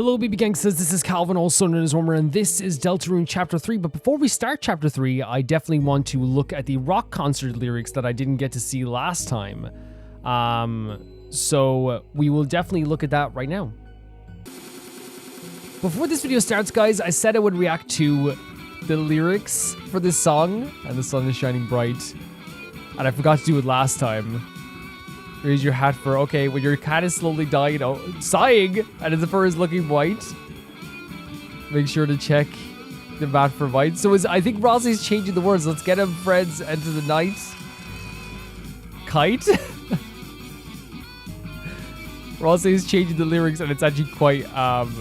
Hello baby gangsters, this is Calvin, also known as Wormer, and this is Deltarune Chapter 3. But before we start Chapter 3, I definitely want to look at the rock concert lyrics that I didn't get to see last time. So we will definitely look at that right now. Before this video starts, guys, I said I would react to the lyrics for this song, and the sun is shining bright, and I forgot to do it last time. Raise your hat for, okay, when your cat is slowly dying, sighing, and its fur is looking white. Make sure to check the mat for white. So I think Rouxls changing the words. Let's get him, friends, into the night. Kite? Rouxls is changing the lyrics, and it's actually quite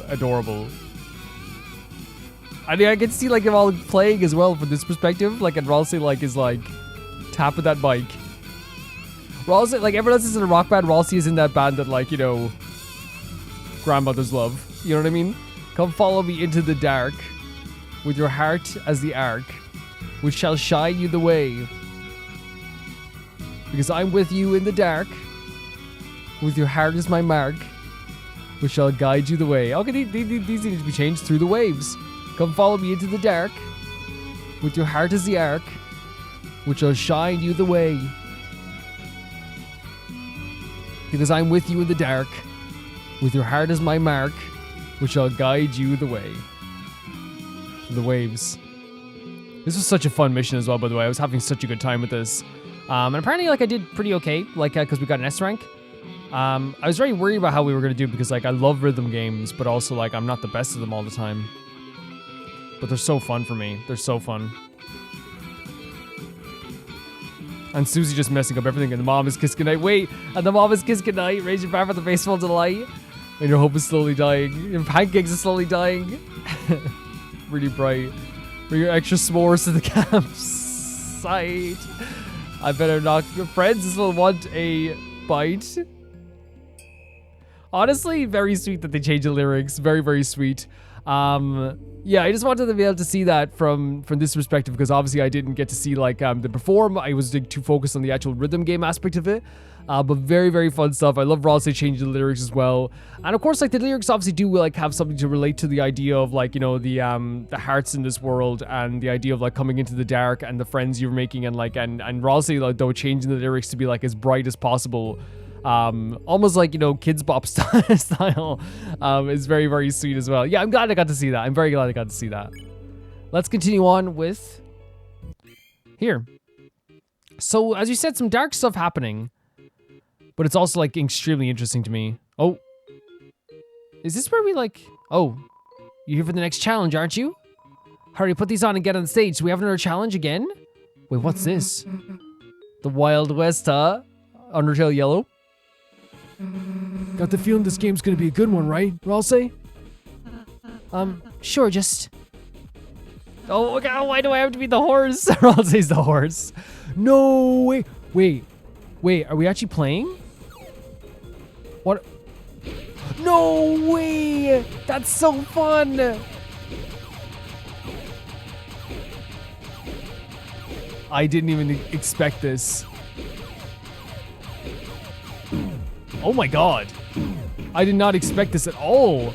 adorable. I mean, I can see like them all playing as well from this perspective. Like, and Rouxls is like tapping that mic. Rouxls, like, everyone else is in a rock band, Rouxls is in that band that, like, you know, grandmothers love. You know what I mean? Come follow me into the dark, with your heart as the arc, which shall shine you the way. Because I'm with you in the dark, with your heart as my mark, which shall guide you the way. Okay, these need to be changed. Through the waves. Come follow me into the dark, with your heart as the arc, which shall shine you the way. Because I'm with you in the dark, with your heart as my mark, which shall guide you the way. The waves. This was such a fun mission as well, by the way. I was having such a good time with this. And apparently, like, I did pretty okay, like, because we got an S rank. I was very worried about how we were going to do, because, like, I love rhythm games, but also, like, I'm not the best of them all the time. But they're so fun for me. They're so fun. And Susie just messing up everything, and the mom is kiss goodnight. Wait, and the mom is kiss goodnight. Raise your bar for the baseball delight. And your hope is slowly dying. Your pancakes are slowly dying. Really bright. Bring your extra s'mores to the campsite. I better not. Your friends will want a bite. Honestly, very sweet that they changed the lyrics. Very, very sweet. Yeah, I just wanted to be able to see that from this perspective, because obviously I didn't get to see like the perform. I was too focused on the actual rhythm game aspect of it. But very, very fun stuff. I love Rouxls changing the lyrics as well. And of course, like, the lyrics obviously do like have something to relate to the idea of, like, you know, the hearts in this world, and the idea of like coming into the dark and the friends you're making, and like and Rouxls, like, though, changing the lyrics to be like as bright as possible. Almost like, you know, Kids Bop style, is very, very sweet as well. Yeah, I'm glad I got to see that. I'm very glad I got to see that. Let's continue on with here. So, as you said, some dark stuff happening, but it's also, like, extremely interesting to me. Oh, is this where we, like, oh, you're here for the next challenge, aren't you? Hurry, put these on and get on the stage. Do we have another challenge again? Wait, what's this? The Wild West, huh? Undertale Yellow. Got the feeling this game's gonna be a good one, right, Rouxls? Sure, just... Oh, God, why do I have to be the horse? Rouxls the horse. No, wait, are we actually playing? What? No way! That's so fun! I didn't even expect this. Oh my God. I did not expect this at all.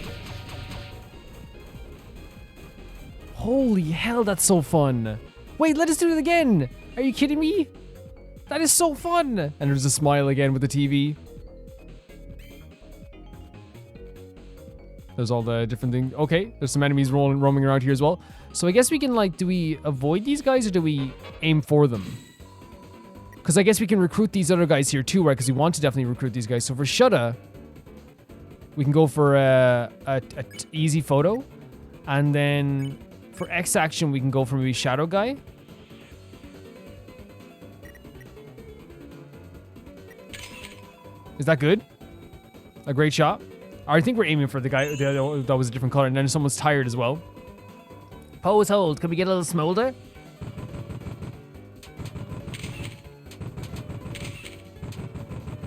Holy hell, that's so fun. Wait, let us do it again. Are you kidding me? That is so fun. And there's a smile again with the TV. There's all the different things. Okay, there's some enemies roaming around here as well. So I guess we can, like, do we avoid these guys or do we aim for them? Because I guess we can recruit these other guys here too, right? Because we want to definitely recruit these guys. So for Shudda, we can go for a easy photo. And then for X action, we can go for maybe Shadow Guy. Is that good? A great shot? I think we're aiming for the guy that was a different color. And then someone's tired as well. Pose hold. Can we get a little smolder?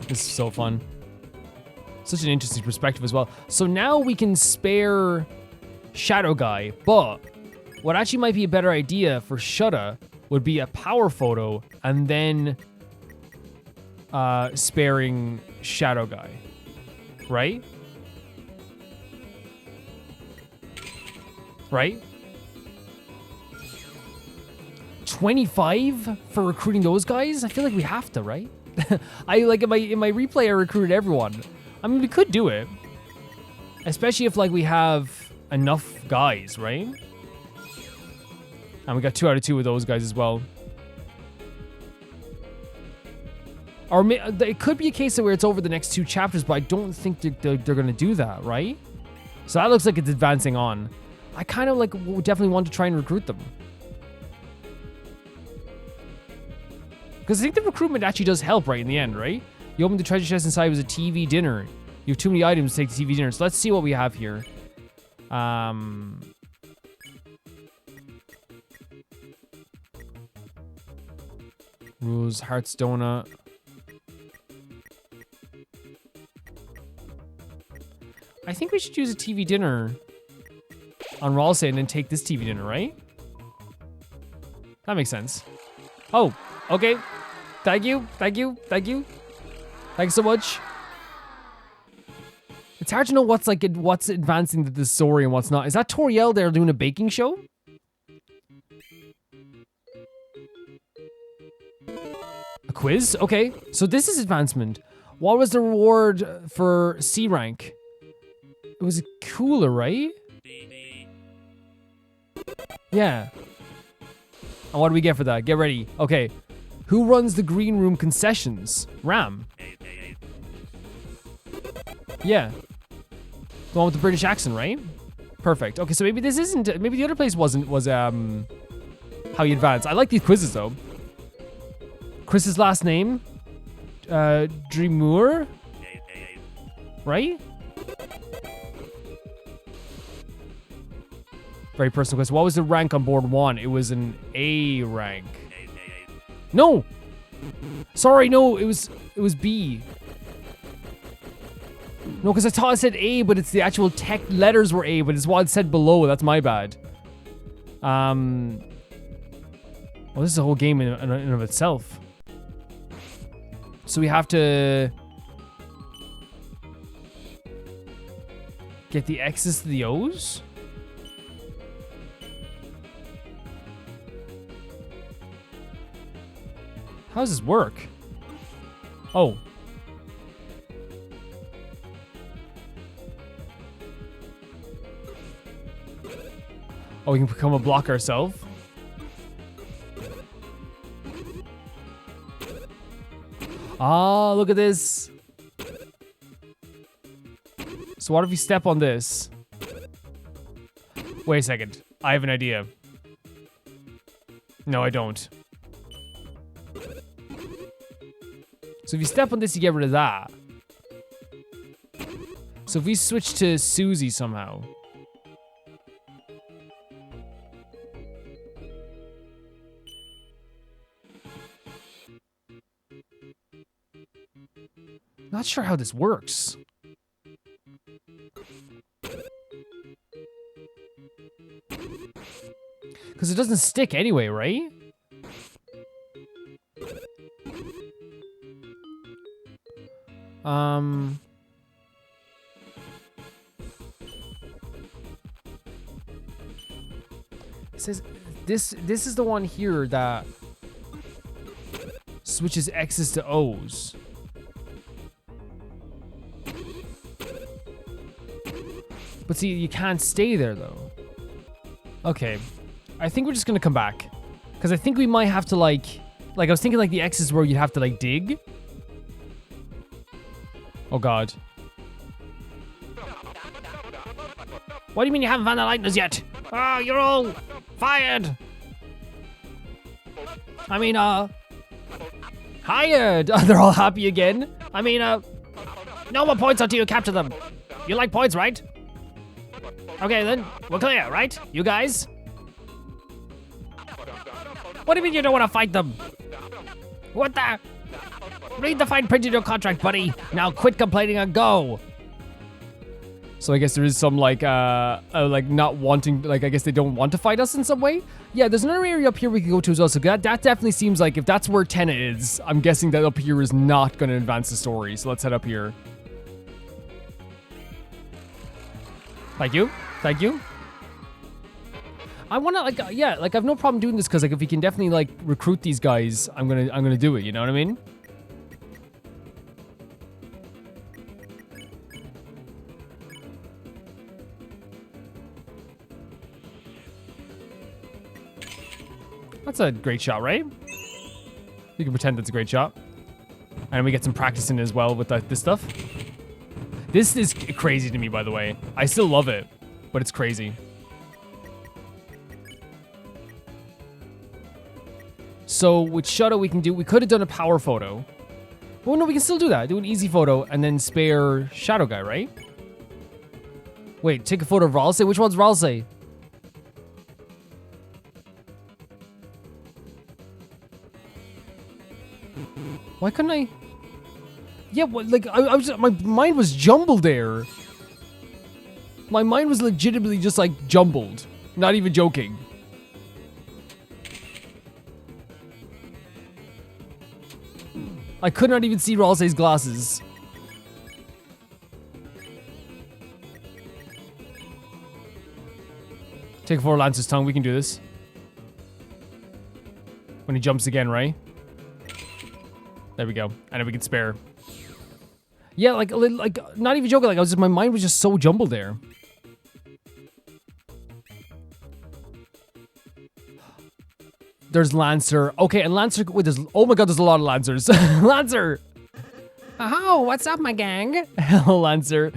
This is so fun. Such an interesting perspective as well. So now we can spare Shadow Guy, but what actually might be a better idea for Shudda would be a power photo and then sparing Shadow Guy, right? right? 25 for recruiting those guys? I feel like we have to, right? I like in my replay I recruited everyone. I mean, we could do it. Especially if like we have enough guys, right? And we got 2 out of 2 of those guys as well. Or it could be a case of where it's over the next 2 chapters, but I don't think they're going to do that, right? So that looks like it's advancing on. I kind of like definitely want to try and recruit them. Because I think the recruitment actually does help right in the end, right? You open the treasure chest inside was a TV dinner. You have too many items to take the TV dinner. So let's see what we have here. Rouxls, Hearts Donut. I think we should use a TV dinner on Rouxls and then take this TV dinner, right? That makes sense. Oh, okay. Thank you, thank you, thank you. Thanks so much. It's hard to know what's advancing the story and what's not. Is that Toriel there doing a baking show? A quiz? Okay, so this is advancement. What was the reward for C rank? It was a cooler, right? Yeah. And what do we get for that? Get ready. Okay. Who runs the green room concessions? Ram. Yeah. The one with the British accent, right? Perfect. Okay, so maybe this isn't, maybe the other place was how you advance. I like these quizzes though. Chris's last name? Dreamour? Right? Very personal question. What was the rank on board 1? It was an A rank. No! Sorry, no, it was B. No, because I thought it said A, but it's the actual tech letters were A, but it's what it said below. That's my bad. Well, this is a whole game in and of itself. So we have to get the X's to the O's? How does this work? Oh. Oh, we can become a block ourselves. Ah, look at this. So what if we step on this? Wait a second. I have an idea. No, I don't. So if you step on this, you get rid of that. So if we switch to Susie somehow. Not sure how this works. Because it doesn't stick anyway, right? It says this is the one here that switches X's to O's. But see, you can't stay there though. Okay. I think we're just gonna come back. Because I think we might have to like I was thinking like the X is where you'd have to like dig. Oh god. What do you mean you haven't found the lighteners yet? Oh, you're all fired. I mean, hired. They're all happy again. I mean, no more points until you capture them. You like points, right? Okay then, we're clear, right? You guys? What do you mean you don't want to fight them? What the? Read the fine print in your contract, buddy. Now quit complaining and go. So I guess there is some like not wanting, like I guess they don't want to fight us in some way. Yeah, there's another area up here we can go to as well. So that definitely seems like if that's where Tenna is, I'm guessing that up here is not going to advance the story. So let's head up here. Thank you. Thank you. I want to like, yeah, like I have no problem doing this because like if we can definitely like recruit these guys, I'm gonna do it. You know what I mean? That's a great shot, right? You can pretend that's a great shot. And we get some practice in as well with this stuff. This is crazy to me, by the way. I still love it, but it's crazy. So with Shadow, we could have done a power photo. Oh no, we can still do that. Do an easy photo and then spare Shadow Guy, right? Wait, take a photo of Rouxls. Which one's Rouxls? Why couldn't I? Yeah, what, like I was, my mind was jumbled there. My mind was legitimately just like jumbled. Not even joking. I could not even see Rouxls' glasses. Take a photo of Lancer's tongue. We can do this. When he jumps again, right? There we go. And then we can spare. Yeah, like not even joking. Like my mind was just so jumbled there. There's Lancer. Okay, and Lancer. Wait, oh my God, there's a lot of Lancers. Lancer. Oh, what's up, my gang? Hello, Lancer.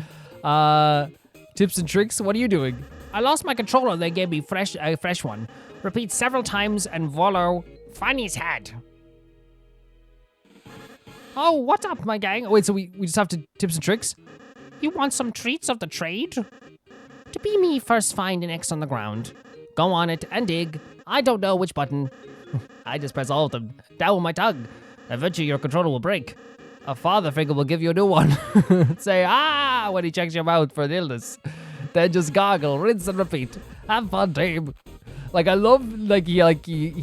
Tips and tricks. What are you doing? I lost my controller. They gave me a fresh one. Repeat several times and voila, find his head. Oh, what's up, my gang? Wait, so we just have to tips and tricks? You want some treats of the trade? To be me, first find an X on the ground. Go on it and dig. I don't know which button. I just press all of them. Down with my tongue. Eventually your controller will break. A father figure will give you a new one. Say, ah, when he checks your mouth for an illness. Then just gargle, rinse and repeat. Have fun, team. Like I love he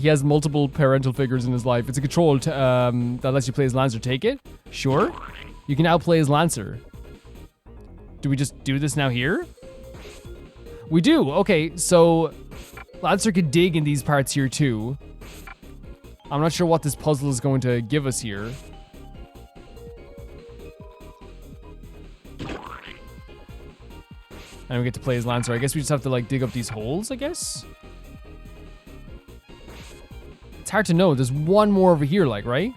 has multiple parental figures in his life. It's a control that lets you play as Lancer. Take it, sure. You can now play as Lancer. Do we just do this now here? We do. Okay, so Lancer could dig in these parts here too. I'm not sure what this puzzle is going to give us here. And we get to play as Lancer. I guess we just have to like dig up these holes, I guess. It's hard to know. There's one more over here, like, right?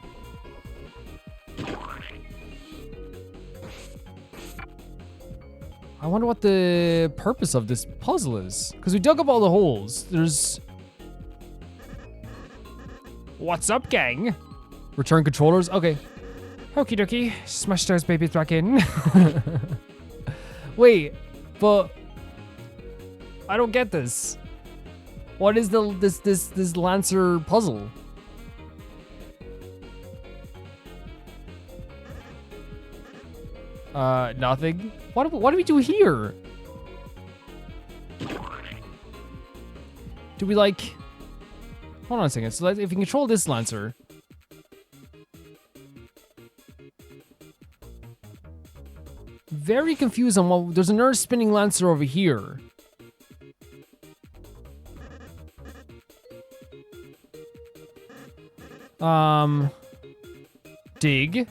I wonder what the purpose of this puzzle is. Because we dug up all the holes. There's... What's up, gang? Return controllers? Okay. Okie dokie. Smash those babies back in. Wait, but... I don't get this. What is this Lancer puzzle? Nothing. What do we do here? Do we like... Hold on a second. So if we control this Lancer... Very confused on what... There's an earth spinning Lancer over here. Dig.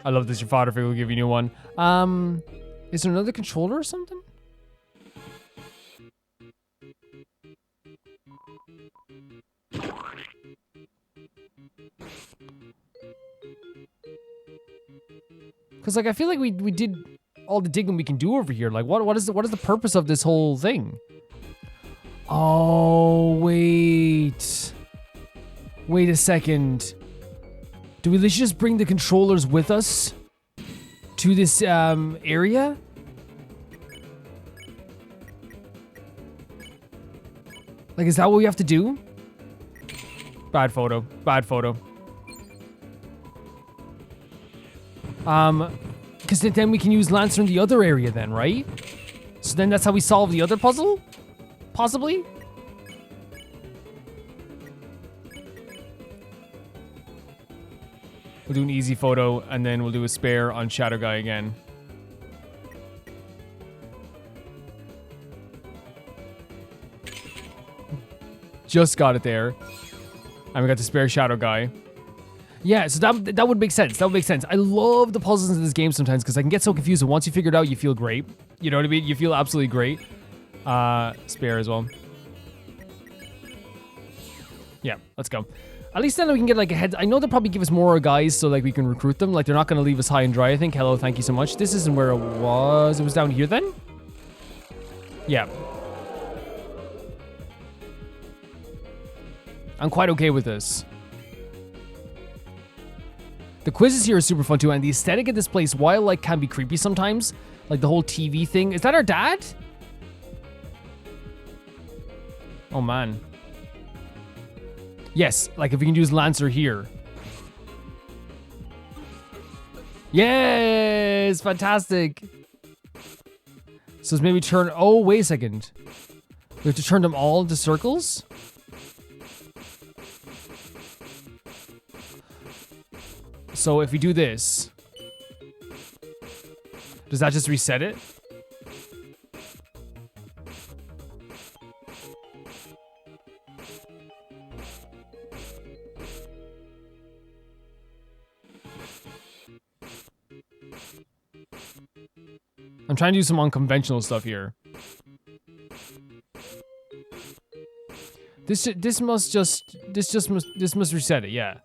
I love this. Your father figure will give you a new one. Is there another controller or something? Because like I feel like we did all the digging we can do over here. Like what is the purpose of this whole thing? Oh wait a second. Do we just bring the controllers with us to this area? Like, is that what we have to do? Bad photo. Bad photo. Because then we can use Lancer in the other area then, right? So then that's how we solve the other puzzle? Possibly? We'll do an easy photo, and then we'll do a spare on Shadow Guy again. Just got it there. And we got the spare shadow guy. Yeah, so that would make sense. That would make sense. I love the puzzles in this game sometimes because I can get so confused. And once you figure it out, you feel great. You know what I mean? You feel absolutely great. Spare as well. Yeah, let's go. At least then we can get like a head. I know they'll probably give us more guys so like we can recruit them. Like they're not going to leave us high and dry, I think. Hello, thank you so much. This isn't where it was. It was down here then? Yeah. I'm quite okay with this. The quizzes here are super fun too, and the aesthetic of this place, while like can be creepy sometimes, like the whole TV thing. Is that our dad? Oh man. Yes, like if we can use Lancer here. Yes, fantastic. So let's maybe turn, oh wait a second. We have to turn them all into circles? So if we do this, does that just reset it? I'm trying to do some unconventional stuff here. This must reset it, yeah.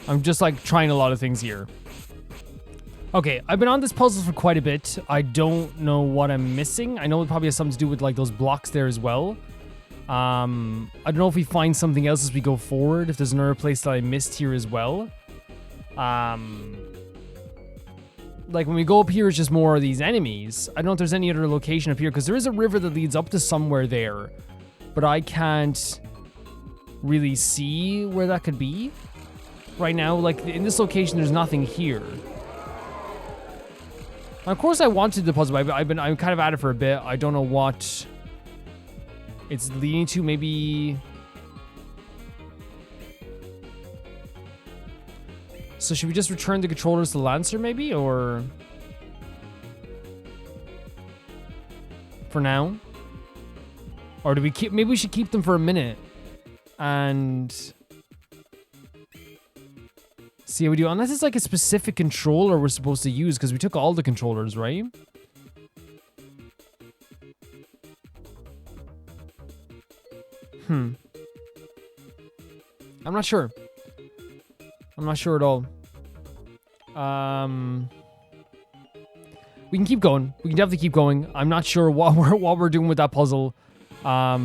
I'm just like trying a lot of things here. Okay, I've been on this puzzle for quite a bit. I don't know what I'm missing. I know it probably has something to do with like those blocks there as well. I don't know if we find something else as we go forward, if there's another place that I missed here as well. Like when we go up here, it's just more of these enemies. I don't know if there's any other location up here, because there is a river that leads up to somewhere there. But I can't really see where that could be. Right now, like in this location, there's nothing here. Of course, I wanted the puzzle. I'm kind of at it for a bit. I don't know what it's leading to. Maybe. So should we just return the controllers to Lancer, maybe, or for now, or do we keep? Maybe we should keep them for a minute and see how we do. Unless it's like a specific controller we're supposed to use, because we took all the controllers, right? I'm not sure. I'm not sure at all. We can keep going. We can definitely keep going. I'm not sure what we're doing with that puzzle. But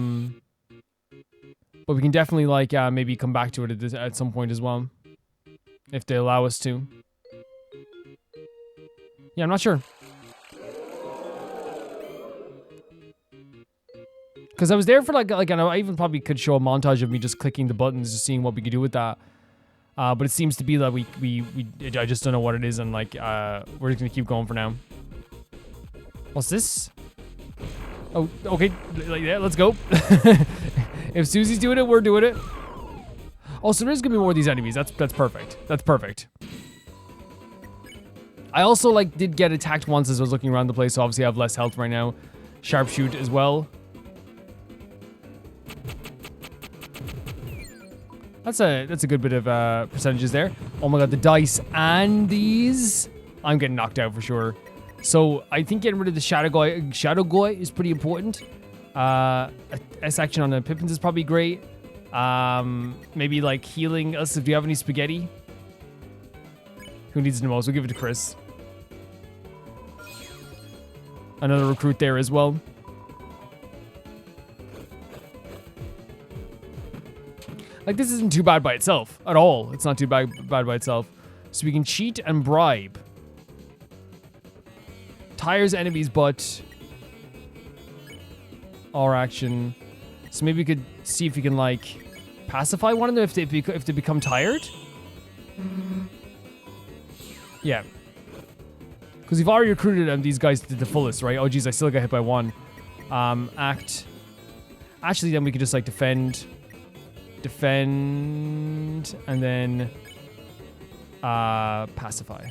we can definitely like maybe come back to it at some point as well, if they allow us to. Yeah, I'm not sure. Because I was there for like I even probably could show a montage of me just clicking the buttons, just seeing what we could do with that. But it seems to be that I just don't know what it is, and like we're just gonna keep going for now. What's this? Oh, okay, yeah, let's go. If Susie's doing it, we're doing it. Oh, so there's gonna be more of these enemies. That's perfect. That's perfect. I also like did get attacked once as I was looking around the place, so obviously I have less health right now. Sharpshoot as well. That's a good bit of percentages there. Oh my god, the dice and these. I'm getting knocked out for sure. So I think getting rid of the Shadow Guy is pretty important. S action on the Pippins is probably great. Maybe like healing us if you have any spaghetti. Who needs it the most? We'll give it to Chris. Another recruit there as well. Like, this isn't too bad by itself at all. It's not too bad by itself. So we can cheat and bribe. Tires enemies, but our action. So maybe we could see if we can like pacify one of them if they become tired. Yeah. Because we've already recruited these guys to the fullest, right? Oh geez, I still got hit by one. Act Actually, then we could just like defend, and then pacify.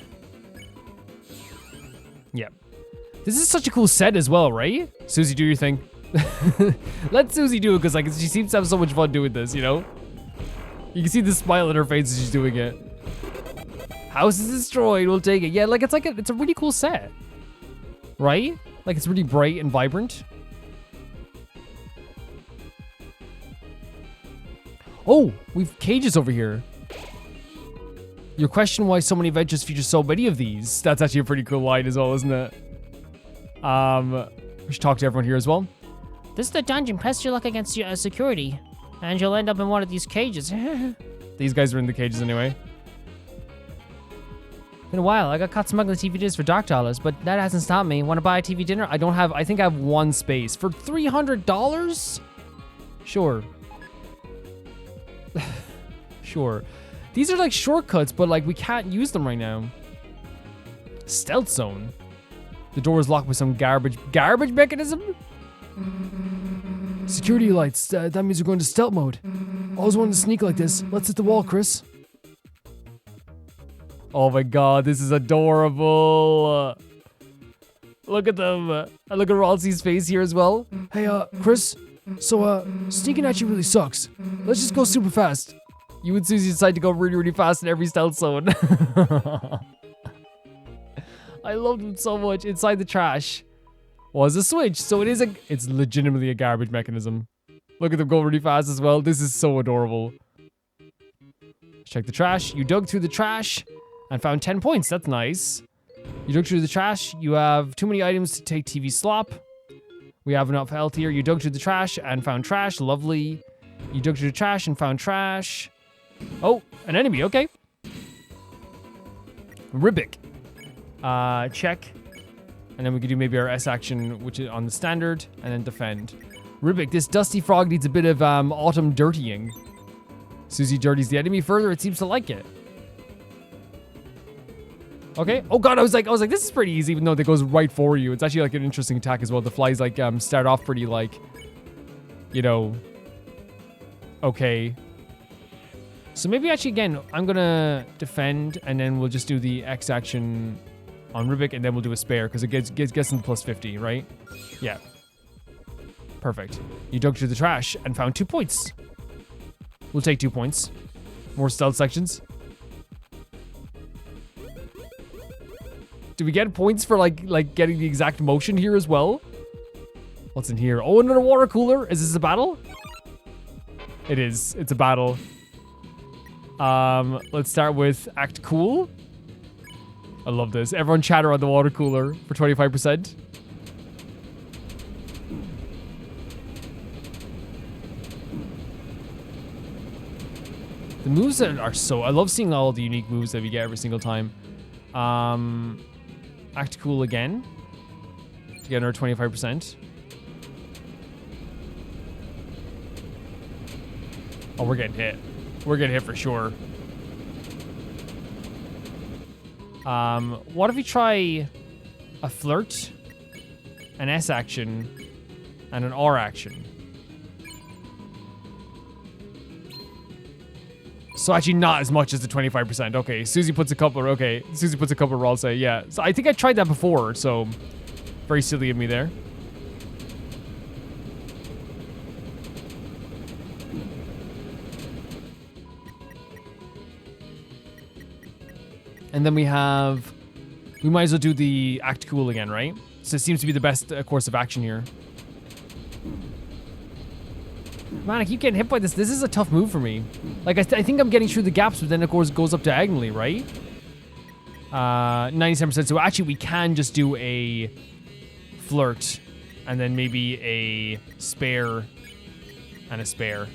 Yep. This is such a cool set as well, right? Susie, do your thing. Let Susie do it, because like she seems to have so much fun doing this, you know? You can see the smile on her face as she's doing it. House is destroyed, we'll take it. Yeah, like it's a really cool set. Right? Like it's really bright and vibrant. Oh, we've cages over here. Your question why so many adventures feature so many of these. That's actually a pretty cool line as well, isn't it? We should talk to everyone here as well. This is the dungeon. Press your luck against your security, and you'll end up in one of these cages. These guys are in the cages anyway. Been a while. I got caught smuggling TV dinners for $, but that hasn't stopped me. Want to buy a TV dinner? I think I have one space. For $300? Sure. Sure. These are like shortcuts, but like we can't use them right now. Stealth zone. The door is locked with some garbage mechanism? Security lights. That means we're going to stealth mode. Always wanted to sneak like this. Let's hit the wall, Chris. Oh my god, this is adorable. Look at them. And look at Rouxls' face here as well. Hey, Chris. So, sneaking at you really sucks. Let's just go super fast. You and Susie decide to go really, really fast in every stealth zone. I love them so much. Inside the trash was a switch. So it's legitimately a garbage mechanism. Look at them go really fast as well. This is so adorable. Check the trash. You dug through the trash and found 10 points. That's nice. You dug through the trash. You have too many items to take TV slop. We have enough health here. You dug through the trash and found trash. Lovely. You dug through the trash and found trash. Oh, an enemy. Okay. Ribic. Check. And then we could do maybe our S action, which is on the standard, and then defend. Ribic, this dusty frog needs a bit of autumn dirtying. Susie dirties the enemy further. It seems to like it. Okay. Oh god, I was like, this is pretty easy, even though it goes right for you. It's actually like an interesting attack as well. The flies like start off pretty like, you know, okay. So maybe actually again, I'm gonna defend, and then we'll just do the X action on Ribic, and then we'll do a spare because it gets into plus 50, right? Yeah. Perfect. You dug through the trash and found 2 points. We'll take 2 points. More stealth sections. Do we get points for like getting the exact motion here as well? What's in here? Oh, another water cooler. Is this a battle? It is. It's a battle. Let's start with act cool. I love this. Everyone chatter on the water cooler for 25%. The moves that are so... I love seeing all the unique moves that we get every single time. Act cool again. To get another 25%. Oh, we're getting hit. We're getting hit for sure. What if we try a flirt, an S action, and an R action? So actually not as much as the 25%. Okay, Susie puts a couple, Susie puts a couple rolls, say, yeah. So I think I tried that before, so very silly of me there. And then we might as well do the act cool again, right? So it seems to be the best course of action here. Man, I keep getting hit by this. This is a tough move for me. Like, I think I'm getting through the gaps, but then of course it goes up diagonally, right? 97%. So actually we can just do a flirt and then maybe a spare and a spare.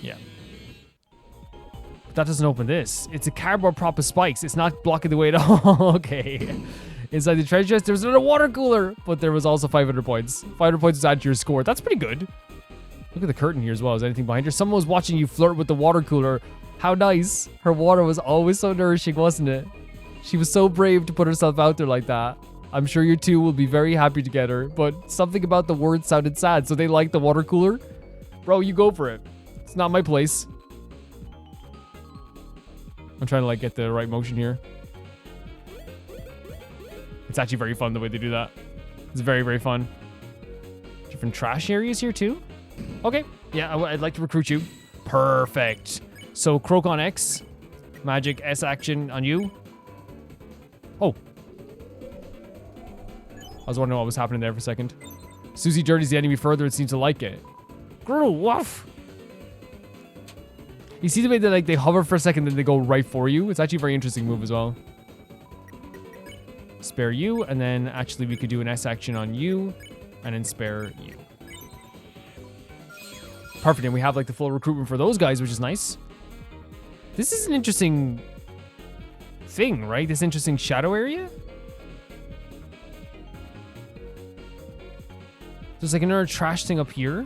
Yeah. But that doesn't open this. It's a cardboard prop with spikes. It's not blocking the way at all. Okay. Inside the treasure chest, there was another water cooler, but there was also 500 points. 500 points is added to your score. That's pretty good. Look at the curtain here as well. Is there anything behind her? Someone was watching you flirt with the water cooler. How nice. Her water was always so nourishing, wasn't it? She was so brave to put herself out there like that. I'm sure you two will be very happy together, but something about the word sounded sad, so they like the water cooler? Bro, you go for it. It's not my place. I'm trying to like get the right motion here. It's actually very fun the way they do that. It's very, very fun. Different trash areas here too? Okay, yeah, I'd like to recruit you. Perfect. So Croak on X, Magic S action on you. Oh. I was wondering what was happening there for a second. Susie dirties the enemy further and seems to like it. Girl, woof. You see the way that like they hover for a second, then they go right for you? It's actually a very interesting move as well. Spare you, and then actually we could do an S action on you, and then spare you. Perfect, and we have like the full recruitment for those guys, which is nice. This is an interesting thing, right? This interesting shadow area? There's like another trash thing up here.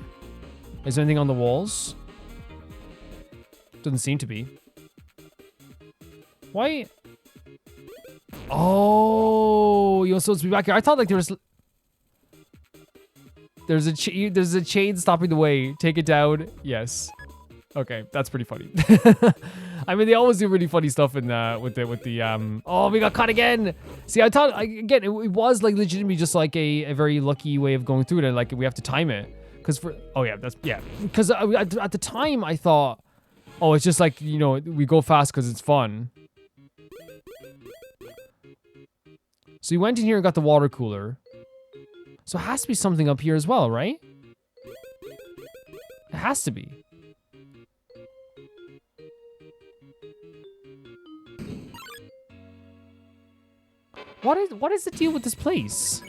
Is there anything on the walls? Doesn't seem to be. Why? Oh, you're supposed to be back here. I thought like there's a chain stopping the way. Take it down. Yes. Okay, that's pretty funny. I mean, they always do really funny stuff in with the oh, we got caught again. See, I thought again it was like legitimately just like a very lucky way of going through it. And, like we have to time it because because at the time I thought, oh, it's just like, you know, we go fast because it's fun. So you went in here and got the water cooler. So it has to be something up here as well, right? It has to be. What is the deal with this place?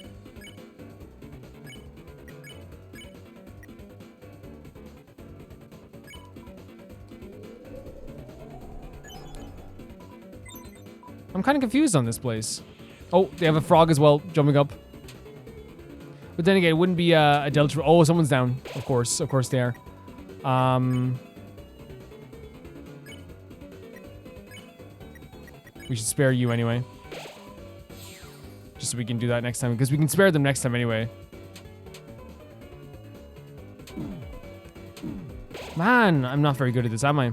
I'm kind of confused on this place. Oh, they have a frog as well, jumping up. But then again, it wouldn't be a Deltarune. Oh, someone's down. Of course they are. We should spare you anyway. Just so we can do that next time, because we can spare them next time anyway. Man, I'm not very good at this, am I?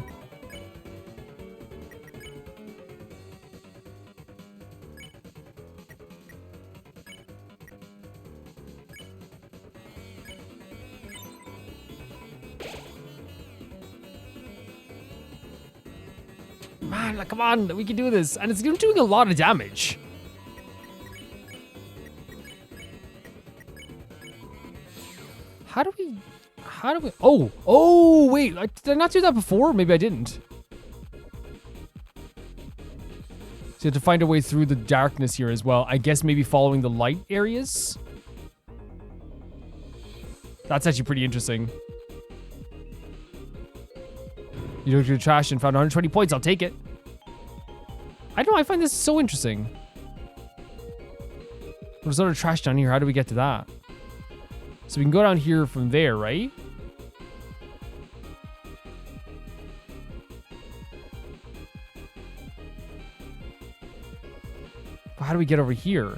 Man, like, come on, we can do this. And it's doing a lot of damage. How do we, oh, wait, did I not do that before? Maybe I didn't. So you have to find a way through the darkness here as well. I guess maybe following the light areas. That's actually pretty interesting. You looked through the trash and found 120 points. I'll take it. I don't know. I find this so interesting. There's other trash down here. How do we get to that? So we can go down here from there, right? But how do we get over here?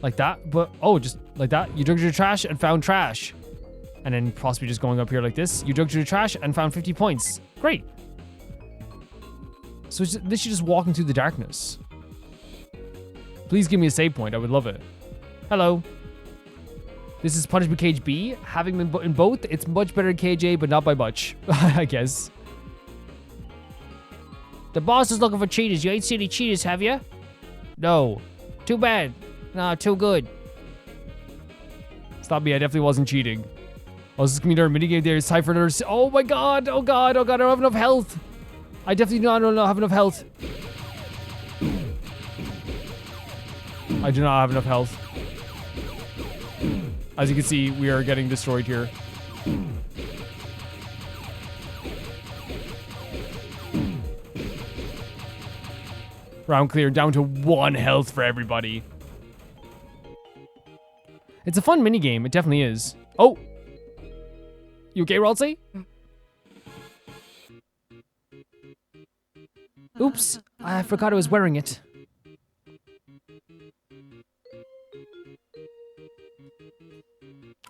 Like that? But, oh, just like that? You dug through the trash and found trash. And then possibly just going up here like this. You dug through the trash and found 50 points. Great. So it's literally just walking through the darkness. Please give me a save point. I would love it. Hello. This is Punishment Cage B. Having been in both, it's much better than Cage A, but not by much. I guess. The boss is looking for cheaters. You ain't seen any cheaters, have you? No. Too bad. Nah, too good. Stop me. I definitely wasn't cheating. Oh, this is gonna be another minigame there. It's time for another. Oh my god. Oh god. Oh god. I don't have enough health. I definitely do not have enough health. I do not have enough health. As you can see, we are getting destroyed here. Round clear, down to 1 health for everybody. It's a fun minigame, it definitely is. Oh! You okay, Rouxls? Oops, I forgot I was wearing it.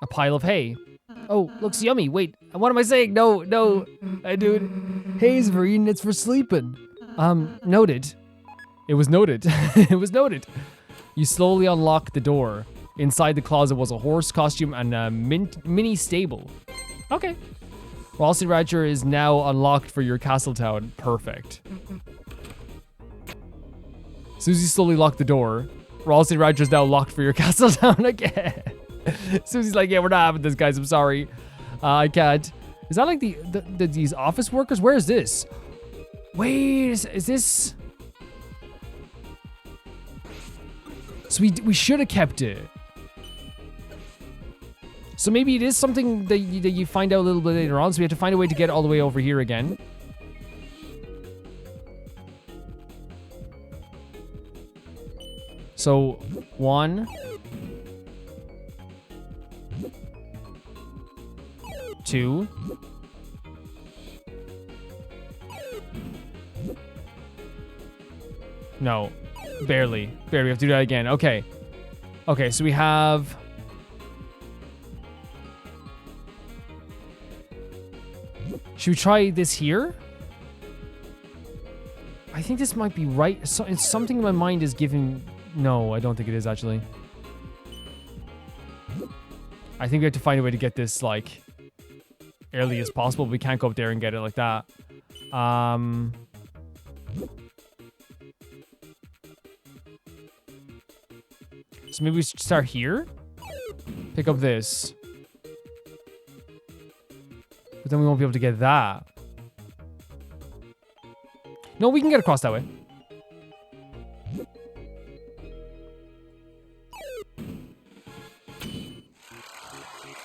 A pile of hay. Oh, looks yummy. Wait, what am I saying? No, I do it. Hay's for eating, it's for sleeping. Noted. It was noted. It was noted. You slowly unlock the door. Inside the closet was a horse costume and a mini stable. Okay. Rouxls Rancher is now unlocked for your castle town. Perfect. Susie slowly locked the door. Rouxls Rancher is now locked for your castle town again. Susie's like, yeah, we're not having this, guys. I'm sorry. I can't. Is that like these office workers? Where is this? Wait, is this? So we should have kept it. So maybe it is something that you find out a little bit later on. So we have to find a way to get all the way over here again. So 1, 2. No, barely. We have to do that again. Okay. Okay, so we have... Should we try this here? I think this might be right. So, it's something in my mind is giving... No, I don't think it is, actually. I think we have to find a way to get this, like, early as possible. We can't go up there and get it like that. So maybe we should start here? Pick up this. But then we won't be able to get that. No, we can get across that way.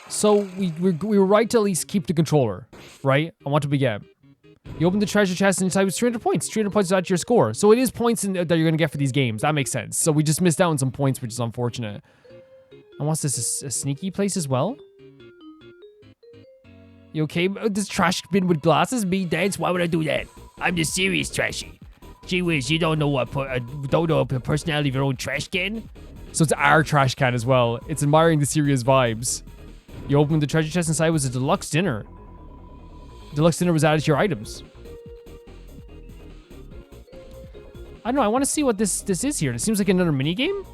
So we were right to at least keep the controller, right? And what did we get? You open the treasure chest and inside was 300 points. 300 points is out your score. So it is points that you're going to get for these games. That makes sense. So we just missed out on some points, which is unfortunate. And what's this? A sneaky place as well? You okay? This trash bin with glasses? Me dance? Why would I do that? I'm the serious trashy. Gee whiz, you don't know the personality of your own trash can? So it's our trash can as well. It's admiring the serious vibes. You opened the treasure chest, inside was a deluxe dinner. Deluxe dinner was added to your items. I don't know, I want to see what this is here. It seems like another mini game.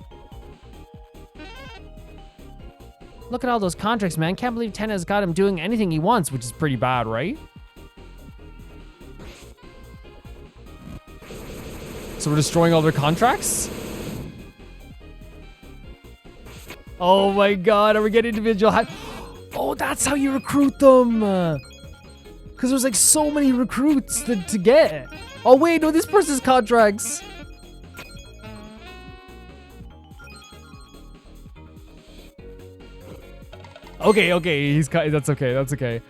Look at all those contracts, man. Can't believe Tenna's got him doing anything he wants, which is pretty bad, right? So we're destroying all their contracts? Oh my god, are we getting individual Oh, that's how you recruit them! Because there's like so many recruits to get. Oh wait, no, this person's contracts. Okay, that's okay.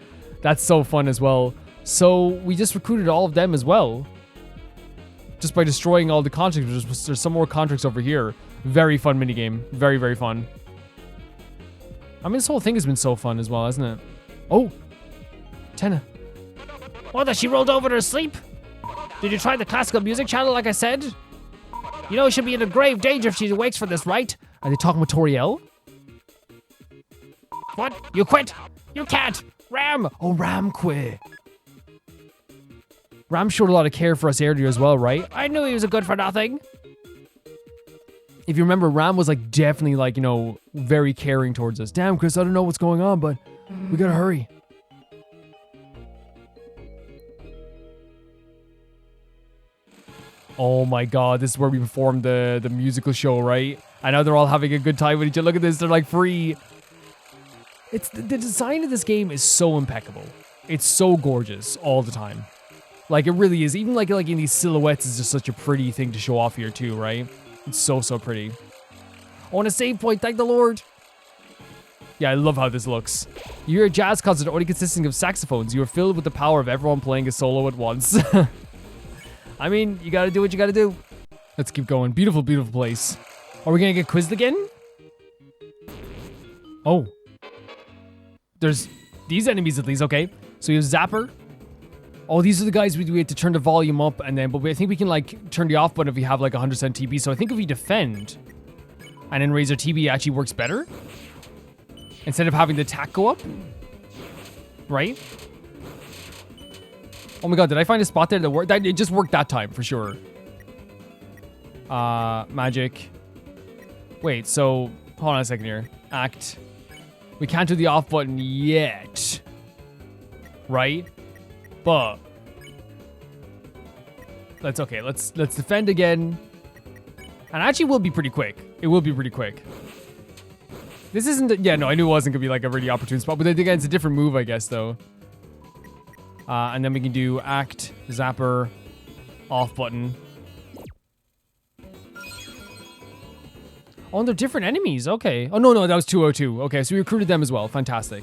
That's so fun as well. So we just recruited all of them as well. Just by destroying all the contracts. There's some more contracts over here. Very fun minigame. Very, very fun. I mean, this whole thing has been so fun as well, hasn't it? Oh, Tenna. What, she rolled over to sleep? Did you try the classical music channel like I said? You know she'll be in grave danger if she awakes for this, right? Are they talking with Toriel? What? You quit? You can't! Ram! Oh, Ram quit. Ram showed a lot of care for us earlier as well, right? I knew he was a good for nothing. If you remember, Ram was like definitely like, you know, very caring towards us. Damn, Chris, I don't know what's going on, but we gotta hurry. Oh my god, this is where we performed the musical show, right? I know they're all having a good time with each other. Look at this, they're like free. It's the design of this game is so impeccable. It's so gorgeous all the time. Like, it really is. Even like in these silhouettes is just such a pretty thing to show off here too, right? It's so pretty. Oh, and a save point, thank the Lord. Yeah, I love how this looks. You're a jazz concert only consisting of saxophones. You are filled with the power of everyone playing a solo at once. I mean, you gotta do what you gotta do. Let's keep going. Beautiful, beautiful place. Are we gonna get quizzed again? Oh. There's these enemies at least, okay. So you have Zapper. Oh, these are the guys we had to turn the volume up and then, but I think we can like turn the off button if we have like 100% TP. So I think if we defend and then raise our TP, it actually works better. Instead of having the attack go up. Right? Oh my god, did I find a spot there that worked? It just worked that time, for sure. Magic. Wait, so... Hold on a second here. Act. We can't do the off button yet. Right? But... That's okay. Let's defend again. And actually will be pretty quick. It will be pretty quick. This isn't... Yeah, no, I knew it wasn't going to be like a really opportune spot. But again, it's a different move, I guess, though. And then we can do act, zapper, off button. Oh, and they're different enemies. Okay. Oh, no, that was 202. Okay, so we recruited them as well. Fantastic.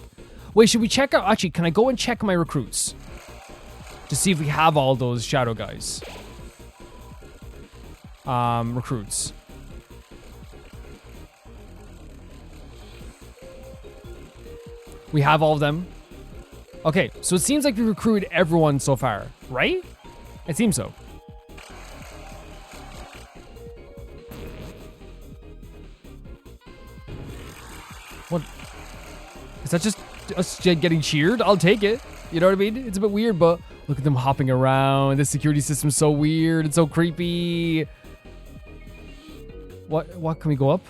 Wait, should we check out... Actually, can I go and check my recruits? To see if we have all those shadow guys. Recruits. We have all of them. Okay, so it seems like we recruited everyone so far, right? It seems so. What? Is that just us getting cheered? I'll take it. You know what I mean? It's a bit weird, but look at them hopping around. The security system's so weird. It's so creepy. What? Can we go up?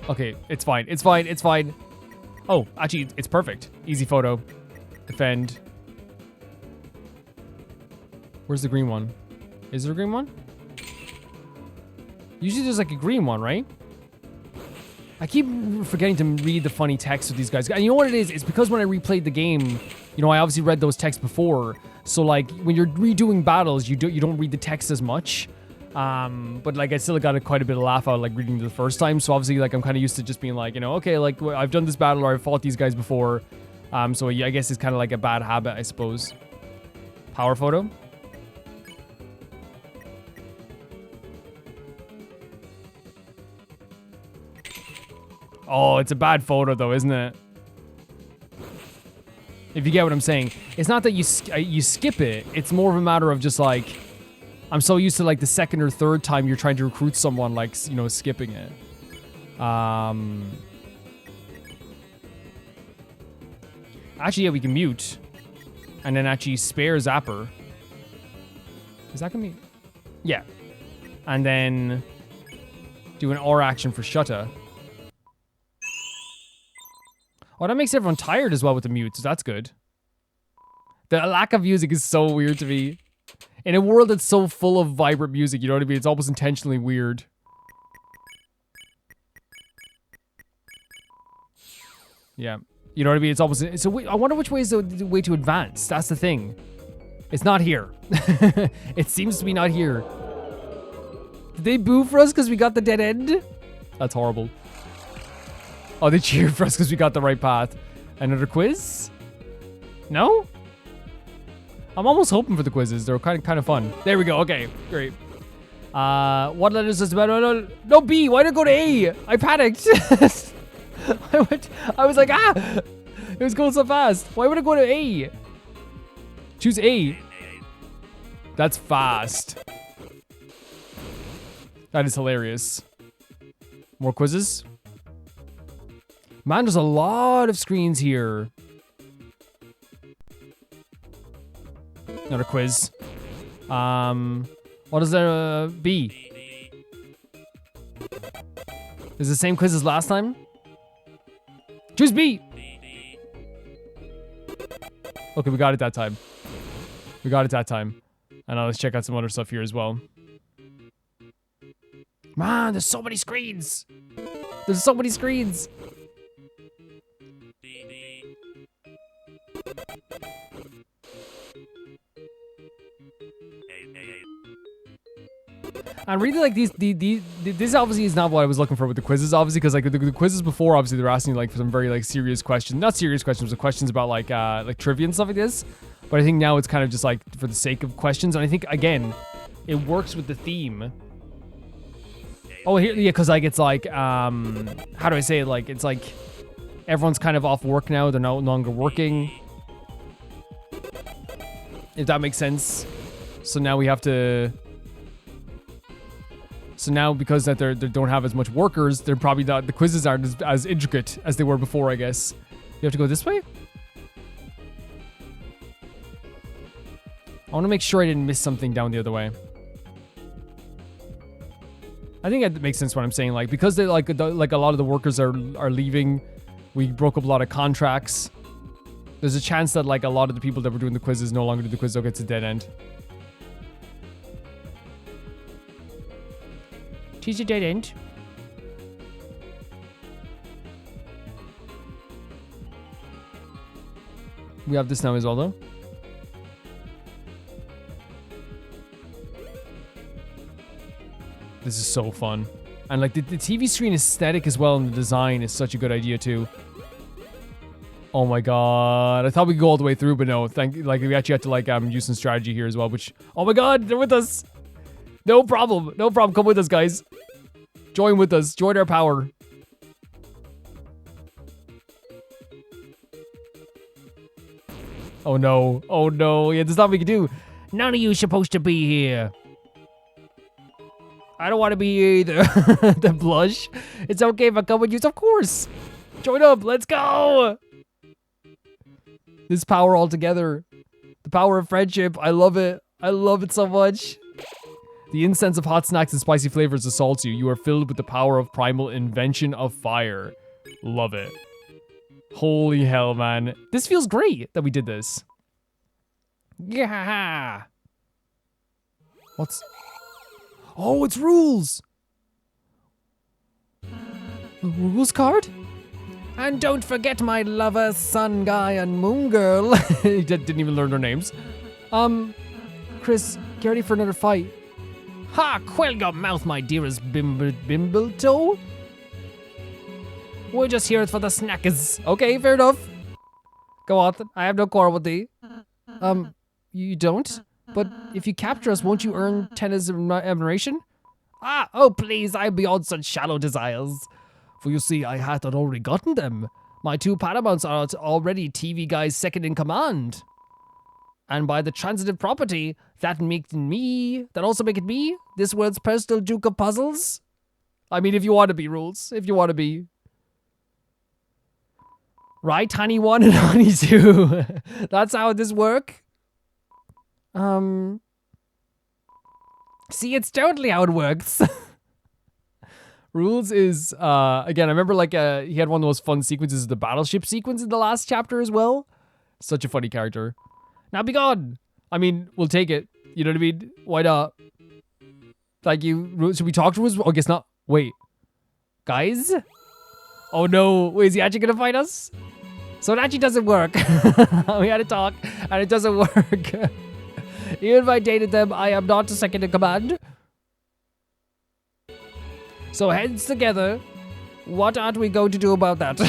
Okay, it's fine. It's fine. It's fine. Oh, actually, it's perfect. Easy photo. Defend. Where's the green one? Is there a green one? Usually there's like a green one, right? I keep forgetting to read the funny text with these guys. And you know what it is? It's because when I replayed the game, you know, I obviously read those texts before. So like when you're redoing battles, you don't read the text as much. But like I still got quite a bit of laugh out like reading it the first time. So obviously like I'm kind of used to just being like, you know, okay, like I've done this battle or I've fought these guys before. So yeah, I guess it's kind of like a bad habit, I suppose. Power photo. Oh, it's a bad photo though, isn't it? If you get what I'm saying. It's not that you skip it. It's more of a matter of just like, I'm so used to like the second or third time you're trying to recruit someone, like, you know, skipping it. Actually, yeah, we can mute. And then actually spare Zapper. Is that gonna be... Yeah. And then do an R action for Shutta. Oh, that makes everyone tired as well with the mutes. That's good. The lack of music is so weird to me. In a world that's so full of vibrant music, you know what I mean? It's almost intentionally weird. Yeah. You know what I mean? It's almost... So I wonder which way is the way to advance. That's the thing. It's not here. It seems to be not here. Did they boo for us because we got the dead end? That's horrible. Oh, they cheered for us because we got the right path. Another quiz? No? I'm almost hoping for the quizzes. They're kind of fun. There we go. Okay, great. What letters is better? No, B. Why did it go to A? I panicked. I was like, ah! It was going so fast. Why would it go to A? Choose A. That's fast. That is hilarious. More quizzes? Man, there's a lot of screens here. Another quiz. What is there B? Is it the same quiz as last time? Choose B! Okay, we got it that time. We got it that time. And now let's check out some other stuff here as well. Man, there's so many screens! There's so many screens! And really, like, this obviously is not what I was looking for with the quizzes, obviously, because, like, the quizzes before, obviously, they're asking, like, for some very, like, serious questions. Not serious questions, but questions about, like trivia and stuff like this. But I think now it's kind of just, like, for the sake of questions. And I think, again, it works with the theme. Oh, here, yeah, because, like, it's, like, how do I say it? Like, it's, like, everyone's kind of off work now. They're no longer working. If that makes sense. So now we have to... So now, because that they don't have as much workers, they're probably not, the quizzes aren't as intricate as they were before, I guess. You have to go this way? I want to make sure I didn't miss something down the other way. I think that makes sense what I'm saying. Like, because they like a lot of the workers are leaving, we broke up a lot of contracts. There's a chance that like a lot of the people that were doing the quizzes no longer do the quiz, so it's a dead end. Tis a dead end. We have this now as well, though. This is so fun. And like the TV screen aesthetic as well, and the design is such a good idea too. Oh my god. I thought we could go all the way through, but no. Like we actually had to like use some strategy here as well, which, oh my god, they're with us. No problem. No problem. Come with us, guys. Join with us. Join our power. Oh no. Oh no. Yeah, there's nothing we can do. None of you supposed to be here. I don't want to be here either. The blush. It's okay if I come with you. Of course. Join up. Let's go. This power all together. The power of friendship. I love it. I love it so much. The incense of hot snacks and spicy flavors assaults you. You are filled with the power of primal invention of fire. Love it. Holy hell, man. This feels great that we did this. Yeah. What's... Oh, it's Rouxls! A Rouxls card? And don't forget my lover, Sun Guy and Moon Girl. He didn't even learn their names. Chris, get ready for another fight. Ha! Quell your mouth, my dearest Bimbletoe. We're just here for the snackers. Okay, fair enough. Go on, I have no quarrel with thee. You don't? But if you capture us, won't you earn Tenna's admiration? Oh please, I am beyond such shallow desires. For you see, I had already gotten them. My two paramounts are already TV guys second in command. And by the transitive property, that also make it me, this world's personal Duke of Puzzles. I mean, if you want to be, Rouxls. If you want to be. Right, honey one and honey two. That's how this work. See, it's totally how it works. Rouxls is, again, I remember like he had one of those fun sequences, the battleship sequence in the last chapter as well. Such a funny character. Now be gone. I mean, we'll take it. You know what I mean? Why not? Like should we talk to Rouxls? Oh, I guess not. Wait. Guys? Oh no, wait, is he actually gonna fight us? So it actually doesn't work. We had a talk, and it doesn't work. Even if I dated them, I am not second in command. So heads together. What aren't we going to do about that?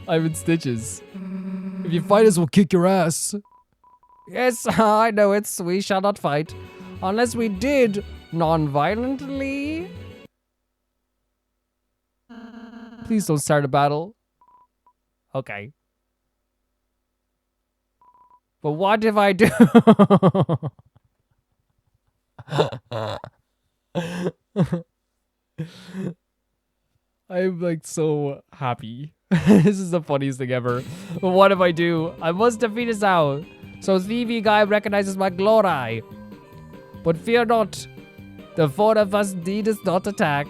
I'm in stitches. If you fight us, we'll kick your ass. Yes, I know it. We shall not fight. Unless we did non-violently. Please don't start a battle. Okay. But what if I do? I'm like so happy. This is the funniest thing ever. But what if I do? I must defeat us out, so TV guy recognizes my glory. But fear not, the four of us need us not attack.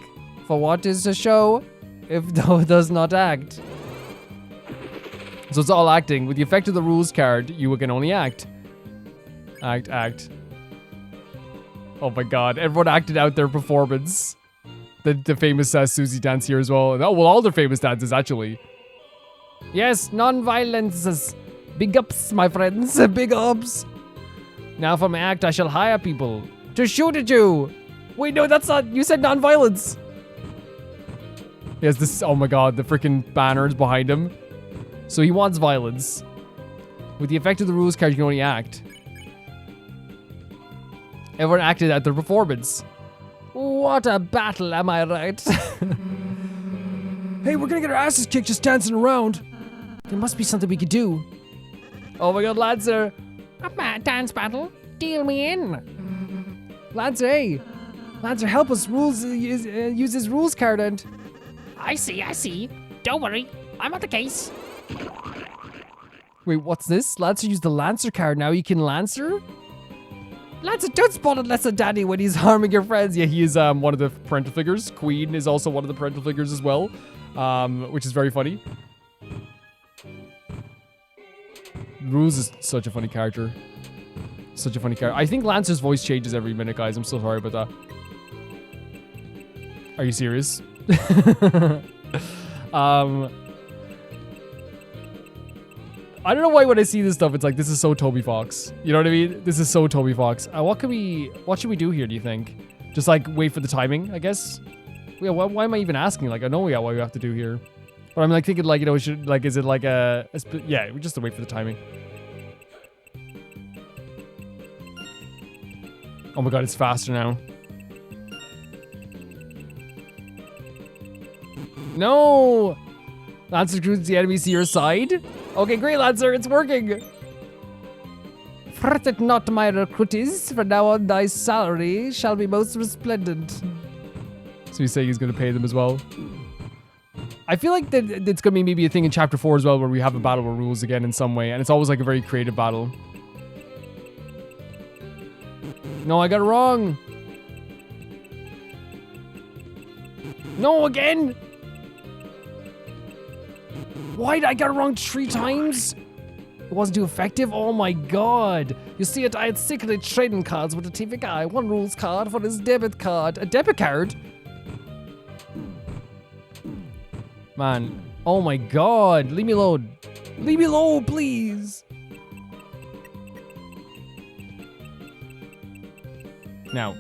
For what is to show if thou does not act? So it's all acting. With the effect of the Rouxls card, you can only act. Act. Oh my god, everyone acted out their performance. The famous Susie dance here as well. Oh, well, all their famous dances, actually. Yes, non-violence. Big ups, my friends. Big ups. Now for my act, I shall hire people to shoot at you. Wait, no, that's not... You said non-violence. Yes, this... Oh my god, the freaking banners behind him. So he wants violence. With the effect of the Rouxls card, you can only act. Everyone acted out their performance. What a battle, am I right? Hey, we're gonna get our asses kicked just dancing around. There must be something we could do. Oh my god, Lancer. A dance battle? Deal me in. Lancer, hey. Lancer, help us. Rules, use his rules card and... I see. Don't worry. I'm on the case. Wait, what's this? Lancer used the Lancer card. Now you can Lancer? Lancer, don't spawn a lesser daddy when he's harming your friends. Yeah, he is one of the parental figures. Queen is also one of the parental figures as well, which is very funny. Rouxls is such a funny character. Such a funny character. I think Lancer's voice changes every minute, guys. I'm so sorry about that. Are you serious? I don't know why when I see this stuff, it's like, this is so Toby Fox. You know what I mean? This is so Toby Fox. What should we do here, do you think? Just like wait for the timing, I guess? Yeah, why am I even asking? Like, I know what we have to do here. But I'm like thinking like, you know, should, like, is it like yeah, we just have to wait for the timing. Oh my god, it's faster now. No! Lancer recruits the enemies to your side. Okay, great, Lancer, it's working. Fret it not, my recruities. From now on, thy salary shall be most resplendent. So he's saying he's going to pay them as well. I feel like that it's going to be maybe a thing in Chapter 4 as well, where we have a battle with Rouxls again in some way, and it's always like a very creative battle. No, I got it wrong. No, again. Why did I get it wrong 3 times? It wasn't too effective? Oh my god. You see it, I had secret trading cards with a TV guy. 1 Rouxls card for his debit card. A debit card? Man. Oh my god. Leave me alone. Leave me alone, please. Now.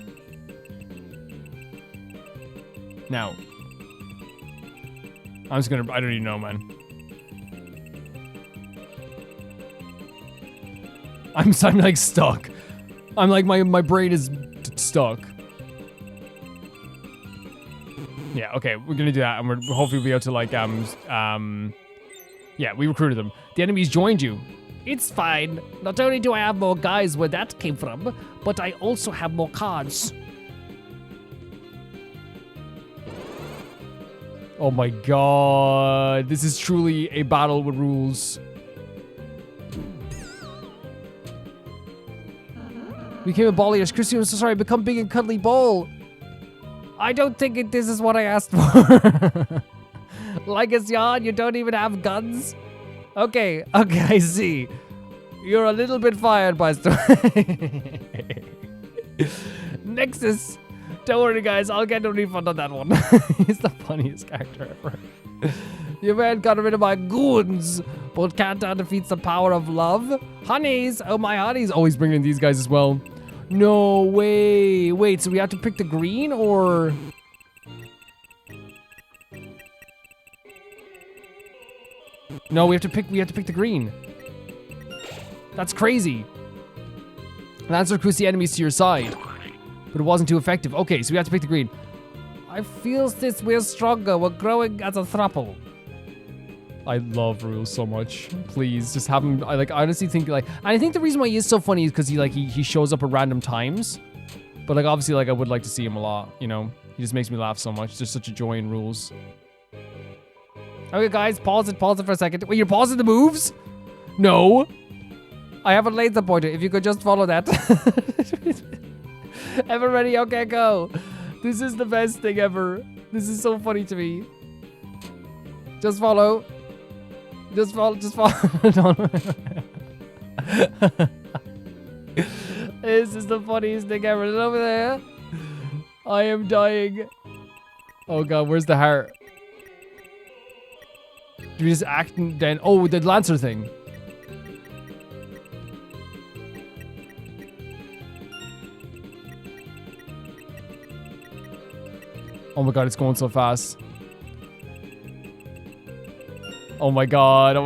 Now. I'm just gonna, I don't even know, man. I'm like stuck. I'm like, my brain is stuck. Yeah, okay, we're gonna do that, and we're hopefully be able to like, yeah, we recruited them. The enemies joined you. It's fine. Not only do I have more guys where that came from, but I also have more cards. Oh my god, this is truly a battle with Rouxls. Became a ball eaters. Christy, I'm so sorry. Become big and cuddly ball. I don't think this is what I asked for. Like it's yawn, you don't even have guns? Okay, I see. You're a little bit fired by Nexus. Don't worry, guys. I'll get a refund on that one. He's the funniest character ever. Your man got rid of my goons, but can't defeats the power of love. Honeys, oh my honeys. Always bringing these guys as well. No way. Wait, so we have to pick the green or? No, we have to pick the green. That's crazy. Lancer recruits the enemies to your side, but it wasn't too effective. Okay, so we have to pick the green. I feel this we're stronger. We're growing as a throuple. I love Rouxls so much. Please, just have him. I honestly think and I think the reason why he is so funny is because he shows up at random times. But like obviously I would like to see him a lot. You know, he just makes me laugh so much. There's such a joy in Rouxls. Okay, guys, pause it for a second. Wait, you're pausing the moves? No, I have a laser pointer. If you could just follow that. Ever ready? Okay, go. This is the best thing ever. This is so funny to me. Just follow. Just follow. This is the funniest thing ever. Is it over there? I am dying. Oh god, where's the heart? Do we just act and then? Oh, the Lancer thing. Oh my god, it's going so fast. Oh my god,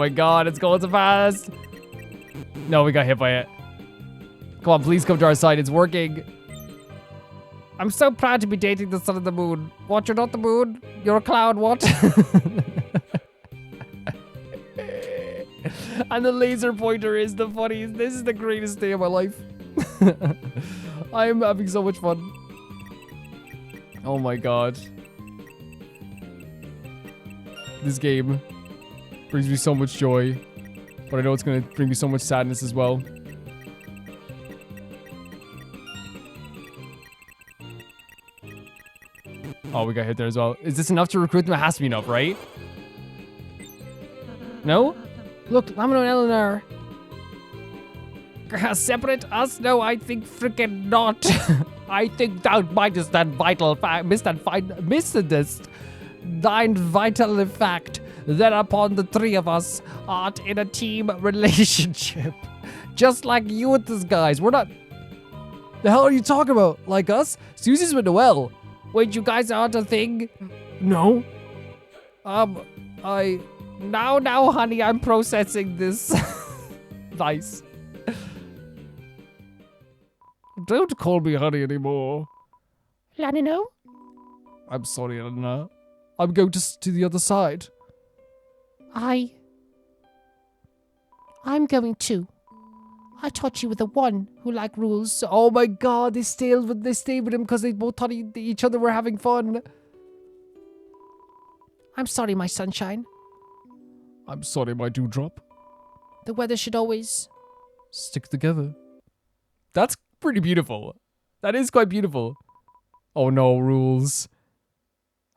it's going so fast. No, we got hit by it. Come on, please come to our side, it's working. I'm so proud to be dating the sun and the moon. What, you're not the moon? You're a cloud, what? And the laser pointer is the funniest. This is the greatest day of my life. I am having so much fun. Oh my god. This game brings me so much joy, but I know it's going to bring me so much sadness as well. Oh, we got hit there as well. Is this enough to recruit them? It has to be enough, right? No? Look, Lamino and Eleanor. Separate us? No, I think freaking not. I think thou mightest that vital fact, miss this thine vital fact that upon the three of us art in a team relationship. Just like you with this guys. We're not. The hell are you talking about? Like us? Susie's with Noelle. Wait, you guys aren't a thing? No. Now, honey, I'm processing this. Nice. Don't call me honey anymore. Lanino? I'm sorry, Elena. I'm going to the other side. I'm going too. I taught you with the one who liked rules. Oh my god, they stayed with him because they both thought each other were having fun. I'm sorry, my sunshine. I'm sorry, my dewdrop. The weather should always stick together. That's pretty beautiful. That is quite beautiful. Oh no, Rouxls.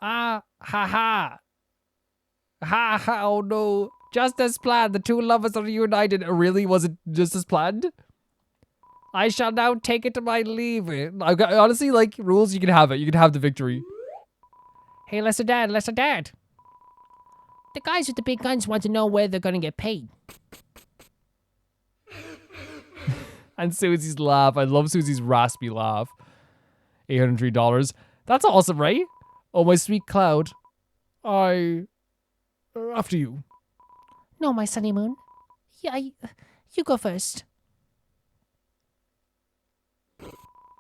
Ha ha. Ha ha, oh no. Just as planned, the two lovers are reunited. Really? Was it just as planned? I shall now take it to my leave. Honestly, like, Rouxls, you can have it. You can have the victory. Hey, Lesser Dad. The guys with the big guns want to know where they're gonna get paid. And Susie's laugh. I love Susie's raspy laugh. $803. That's awesome, right? Oh, my sweet cloud. After you. No, my sunny moon. Yeah, you go first.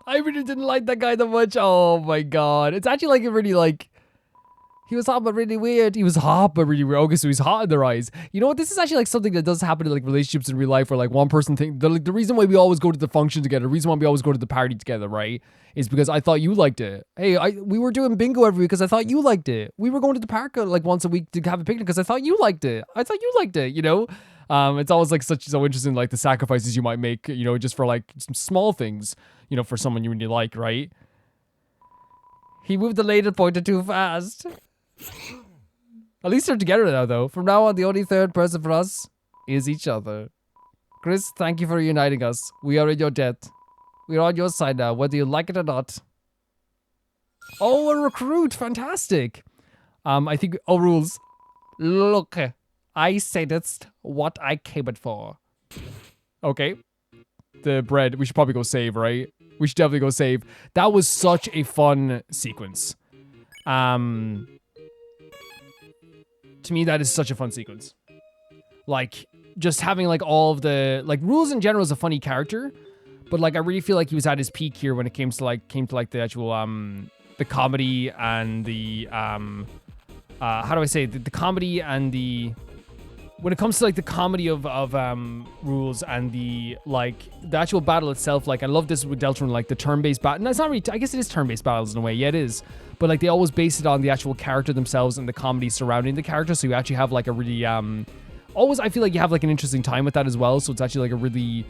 I really didn't like that guy that much. Oh my god. It's actually like a really like... He was hot but really weird. He was hot but really weird. Okay, so he's hot in their eyes. You know what? This is actually like something that does happen in like relationships in real life where like one person think the reason why we always go to the function together, the reason why we always go to the party together, right? Is because I thought you liked it. Hey, we were doing bingo every week because I thought you liked it. We were going to the park like once a week to have a picnic because I thought you liked it. You know? It's always like so interesting like the sacrifices you might make, you know, just for like some small things, you know, for someone you really like, right? He moved the laser pointer too fast. At least they're together now, though. From now on, the only third person for us is each other. Chris, thank you for uniting us. We are in your debt. We are on your side now, whether you like it or not. Oh, a recruit. Fantastic. I think... Oh, Rouxls. Look, I said it's what I came it for. Okay. The bread. We should probably go save, right? We should definitely go save. That was such a fun sequence. To me, that is such a fun sequence. Like, just having, like, all of the... Like, Rouxls in general is a funny character. But, like, I really feel like he was at his peak here when it came to, like, the actual, the comedy and the, how do I say it? The comedy and the... When it comes to, like, the comedy of Rouxls and the actual battle itself, like, I love this with Deltarune, like, the turn-based battle. No, it's not really... I guess it is turn-based battles in a way. Yeah, it is. But, like, they always base it on the actual character themselves and the comedy surrounding the character. So you actually have, like, a really, always, I feel like you have, like, an interesting time with that as well. So it's actually, like, a really,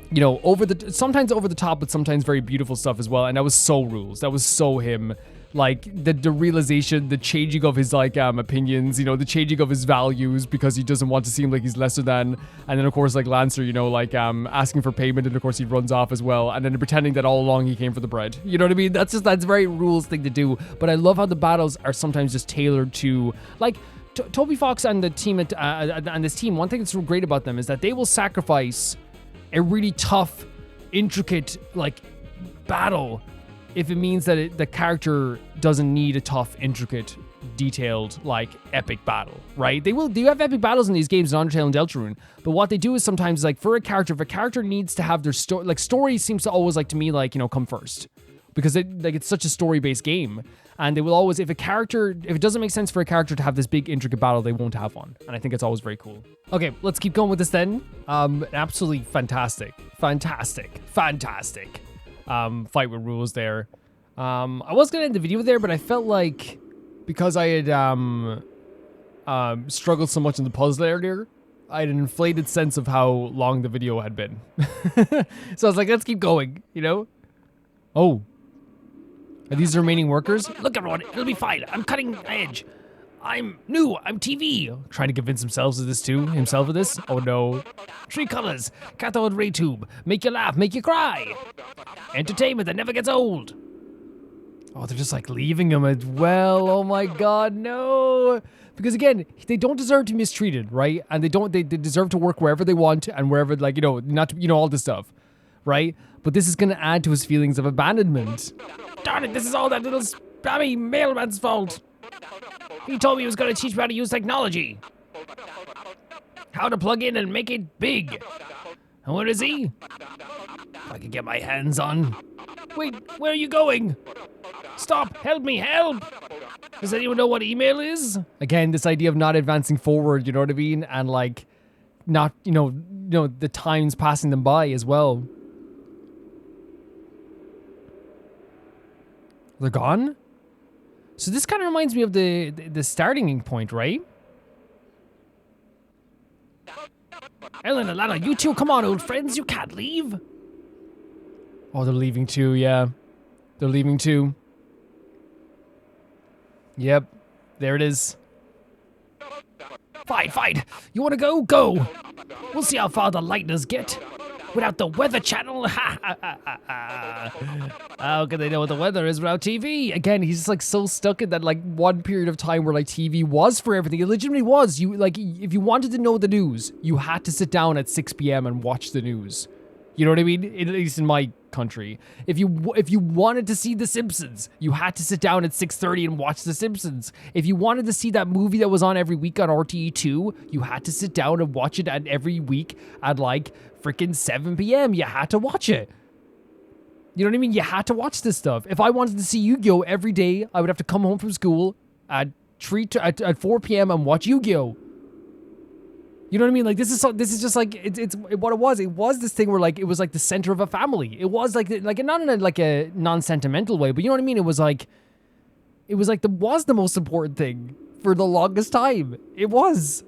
you know, sometimes over the top, but sometimes very beautiful stuff as well. And that was so Rouxls. That was so him. Like, the realization, the changing of his, like, opinions, you know, the changing of his values because he doesn't want to seem like he's lesser than. And then, of course, like, Lancer, you know, like, asking for payment, and, of course, he runs off as well. And then pretending that all along he came for the bread. You know what I mean? That's very Rouxls thing to do. But I love how the battles are sometimes just tailored to, like, Toby Fox and the team, and this team, one thing that's so great about them is that they will sacrifice a really tough, intricate, like, battle if it means that the character doesn't need a tough, intricate, detailed, like, epic battle, right? They have epic battles in these games in Undertale and Deltarune, but what they do is sometimes, like, for a character, if a character needs to have their story, like, story seems to always, like, to me, like, you know, come first. because it's such a story-based game, and they will always, if it doesn't make sense for a character to have this big intricate battle, they won't have one, and I think it's always very cool. Okay, let's keep going with this then. Absolutely fantastic fight with Rouxls there. I was gonna end the video there, but I felt like because I had struggled so much in the puzzle earlier, I had an inflated sense of how long the video had been. So I was like, let's keep going, you know? Oh. Are these the remaining workers? Look, everyone, it'll be fine. I'm cutting edge. I'm new. I'm TV. Trying to convince himself of this? Oh no. 3 colors. Cathode ray tube. Make you laugh, make you cry. Entertainment that never gets old. Oh, they're just like leaving him as well. Oh my god, no. Because again, they don't deserve to be mistreated, right? And they deserve to work wherever they want and wherever, like, you know, all this stuff, right? But this is going to add to his feelings of abandonment. Darn it, this is all that little spammy mailman's fault. He told me he was going to teach me how to use technology. How to plug in and make it big. And where is he? If I could get my hands on. Wait, where are you going? Stop, help me, help! Does anyone know what email is? Again, this idea of not advancing forward, you know what I mean? And like, not, you know, the time's passing them by as well. They're gone? So this kind of reminds me of the starting point, right? Ellen and Lana, you two, come on, old friends, you can't leave. Oh, they're leaving too, yeah. They're leaving too. Yep, there it is. Fine. You want to go? Go. We'll see how far the Lightners get. Without the Weather Channel, How can they know what the weather is without TV? Again, he's just like so stuck in that like one period of time where like TV was for everything. It legitimately was. You like, if you wanted to know the news, you had to sit down at 6 p.m. and watch the news. You know what I mean? At least in my country. If you wanted to see The Simpsons, you had to sit down at 6:30 and watch The Simpsons. If you wanted to see that movie that was on every week on RTE2, you had to sit down and watch it every week at like freaking 7 p.m. You had to watch it. You know what I mean? You had to watch this stuff. If I wanted to see Yu-Gi-Oh! Every day, I would have to come home from school at 4 p.m. and watch Yu-Gi-Oh! You know what I mean? Like, this is just like, it's what it was. It was this thing where like, it was like the center of a family. It was like not in a non-sentimental way, but you know what I mean? It was the most important thing for the longest time. It was.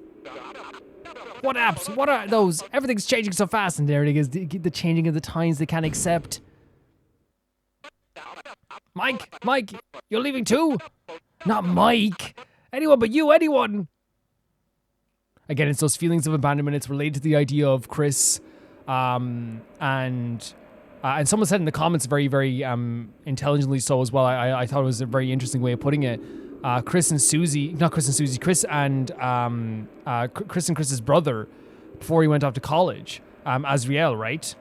What apps? What are those? Everything's changing so fast, and there it is. The changing of the times they can't accept. Mike, you're leaving too? Not Mike. Anyone but you, anyone. Again, it's those feelings of abandonment. It's related to the idea of Chris, and someone said in the comments very, very intelligently so as well. I thought it was a very interesting way of putting it. Chris and Chris's brother, before he went off to college, Azriel, right?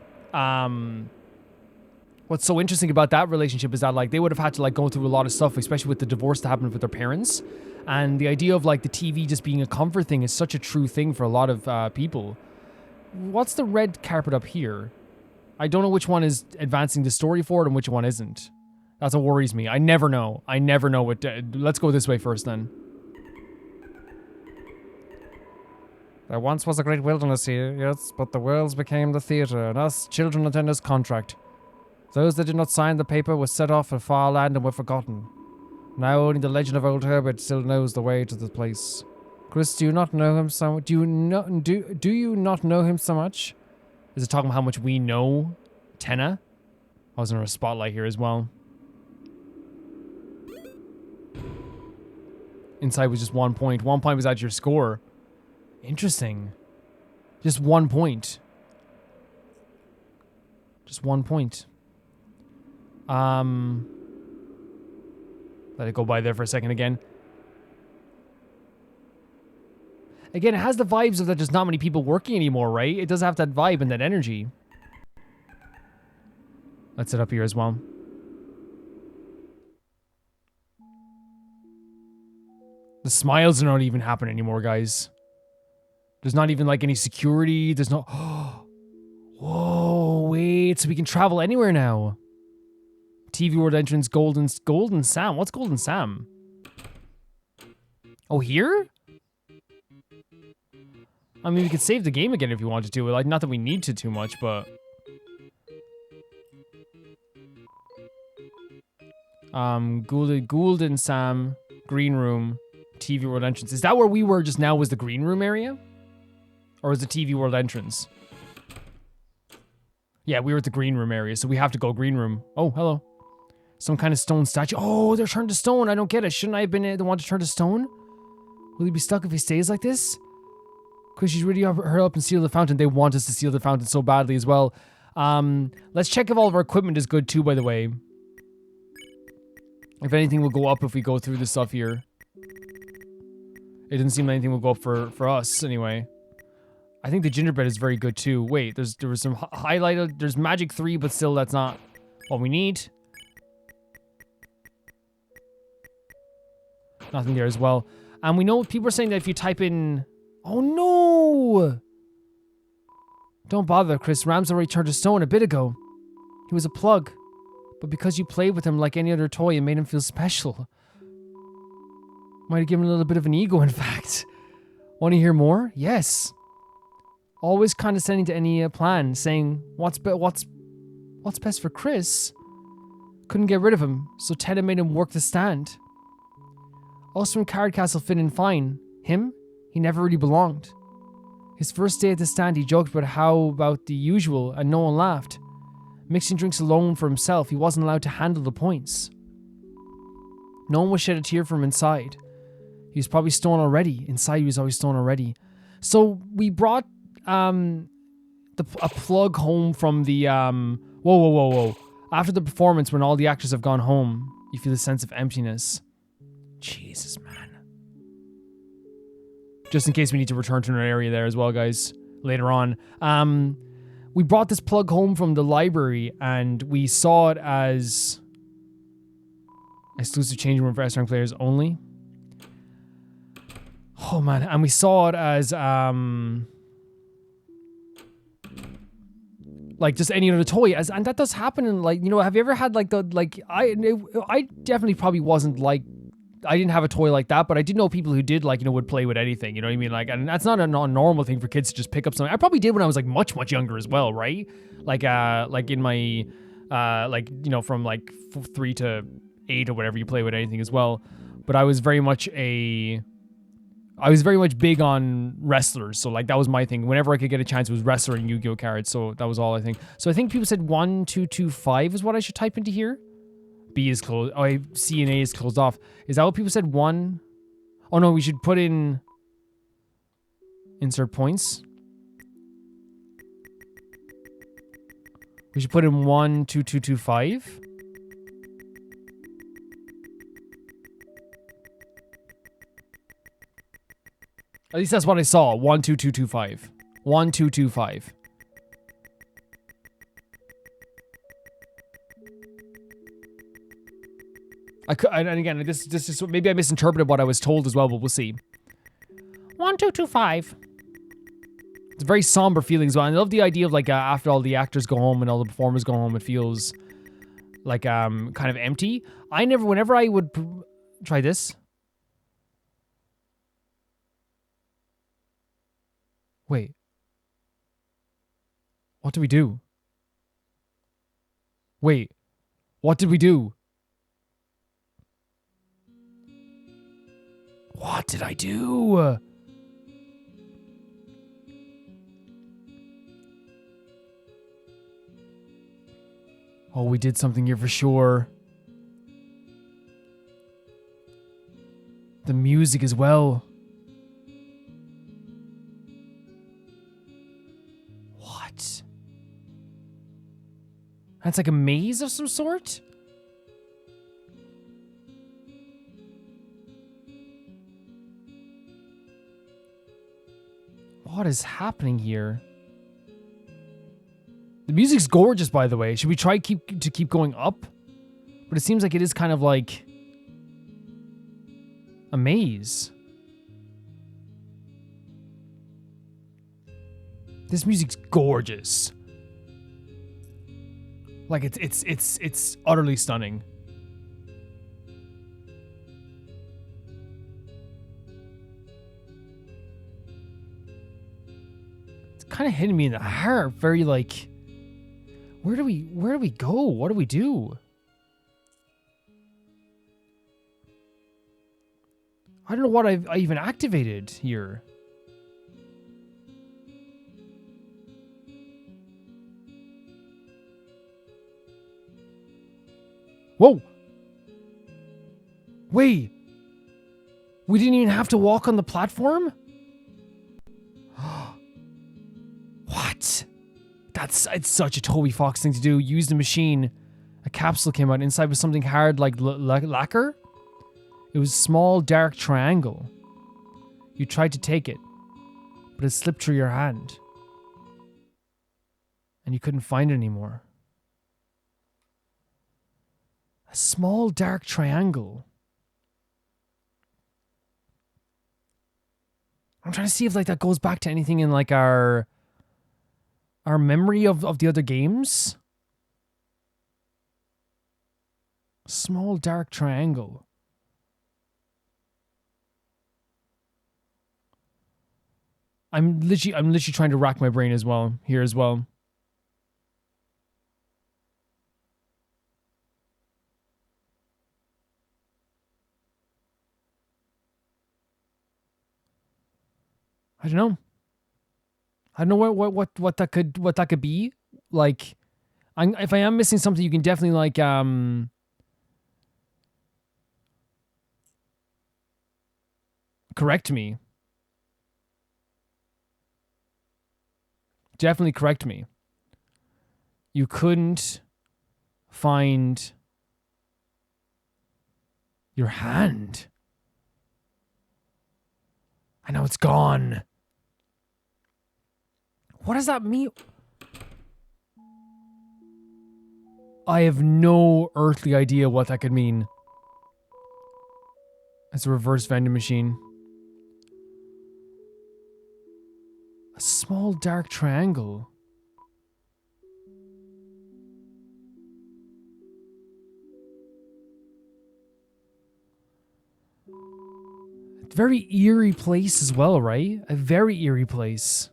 What's so interesting about that relationship is that like they would have had to like go through a lot of stuff, especially with the divorce that happened with their parents. And the idea of like the TV just being a comfort thing is such a true thing for a lot of people. What's the red carpet up here? I don't know which one is advancing the story forward and which one isn't. That's what worries me. I never know what... let's go this way first then. There once was a great wilderness here, yes, but the worlds became the theatre, and us children attend as contract. Those that did not sign the paper were set off for far land and were forgotten. Now only the legend of old Herbert still knows the way to the place. Chris, do you not know him so... Do you not know him so much? Is it talking about how much we know Tenna? I was in a spotlight here as well. Inside was just 1 point. 1 point was at your score. Interesting. Just 1 point. Just 1 point. Let it go by there for a second again. Again, it has the vibes of that there's not many people working anymore, right? It does have that vibe and that energy. Let's sit up here as well. The smiles are not even happening anymore, guys. There's not even like any security. There's no... Whoa, wait. So we can travel anywhere now. TV World entrance, Golden Sam. What's Golden Sam? Oh, here? I mean, we could save the game again if you wanted to. Like, not that we need to too much, but... Gould and Sam, green room, TV World entrance. Is that where we were just now was the green room area? Or is the TV World entrance? Yeah, we were at the green room area, so we have to go green room. Oh, hello. Some kind of stone statue. Oh, they're turned to stone. I don't get it. Shouldn't I have been the one to turn to stone? Will he be stuck if he stays like this? Because she's really hurry up and seal the fountain. They want us to seal the fountain so badly as well. Let's check if all of our equipment is good too, by the way. If anything will go up if we go through this stuff here. It doesn't seem like anything will go up for us, anyway. I think the gingerbread is very good too. Wait, there was some highlighted... There's magic 3, but still that's not what we need. Nothing there as well. And we know people are saying that if you type in... Oh no! Don't bother, Chris. Rams already turned to stone a bit ago. He was a plug. But because you played with him like any other toy and made him feel special. Might have given him a little bit of an ego, in fact. Want to hear more? Yes. Always condescending to any plan, saying, what's best for Chris? Couldn't get rid of him, so Tenna made him work the stand. Us from Card Castle fit in fine. Him? He never really belonged. His first day at the stand, he joked about how about the usual, and no one laughed. Mixing drinks alone for himself, he wasn't allowed to handle the points. No one would shed a tear from inside. He was probably stoned already. Inside, he was always stoned already. So we brought a plug home from the whoa. After the performance, when all the actors have gone home, you feel a sense of emptiness. Jesus, man. Just in case we need to return to an area there as well, guys, later on. We brought this plug home from the library, and we saw it as exclusive changing room for S-rank players only. Oh man, and we saw it as like just any other toy, and that does happen in, like, you know, have you ever had like I definitely probably wasn't like, I didn't have a toy like that, but I did know people who did, like, you know, would play with anything, you know what I mean? Like, and that's not a normal thing for kids to just pick up something. I probably did when I was like much younger as well, right? Like in my like, you know, from like 3 to 8 or whatever, you play with anything as well. But I was very much big on wrestlers, so like that was my thing. Whenever I could get a chance, it was wrestler and Yu-Gi-Oh cards, so that was all I think. So I think people said 1225 is what I should type into here. B is closed. Oh, C and A is closed off. Is that what people said? 1? Oh no, we should put in insert points. We should put in 12225. At least that's what I saw. 12225. 1225. And again, this is maybe I misinterpreted what I was told as well, but we'll see. 1225. It's a very somber feeling as well. And I love the idea of like after all the actors go home and all the performers go home, it feels like kind of empty. Whenever I would try this. Wait. What did we do? Wait. What did we do? What did I do? Oh, we did something here for sure. The music as well. What? That's like a maze of some sort? What is happening here? The music's gorgeous, by the way. Should we try to keep going up? But it seems like it is kind of like a maze. This music's gorgeous. Like it's utterly stunning. It's kind of hitting me in the heart. Very like, where do we go? What do we do? I don't know what I even activated here. Whoa! Wait! We didn't even have to walk on the platform? What? It's such a Toby Fox thing to do. Use the machine. A capsule came out. Inside was something hard like lacquer. It was a small dark triangle. You tried to take it, but it slipped through your hand. And you couldn't find it anymore. A small dark triangle. I'm trying to see if like that goes back to anything in like our memory of the other games. Small dark triangle. I'm literally trying to rack my brain as well here as well. I don't know. I don't know what that could be. Like, if I am missing something, you can definitely like correct me. Definitely correct me. You couldn't find your hand. I know it's gone. What does that mean? I have no earthly idea what that could mean. It's a reverse vending machine. A small dark triangle. A very eerie place as well, right? A very eerie place.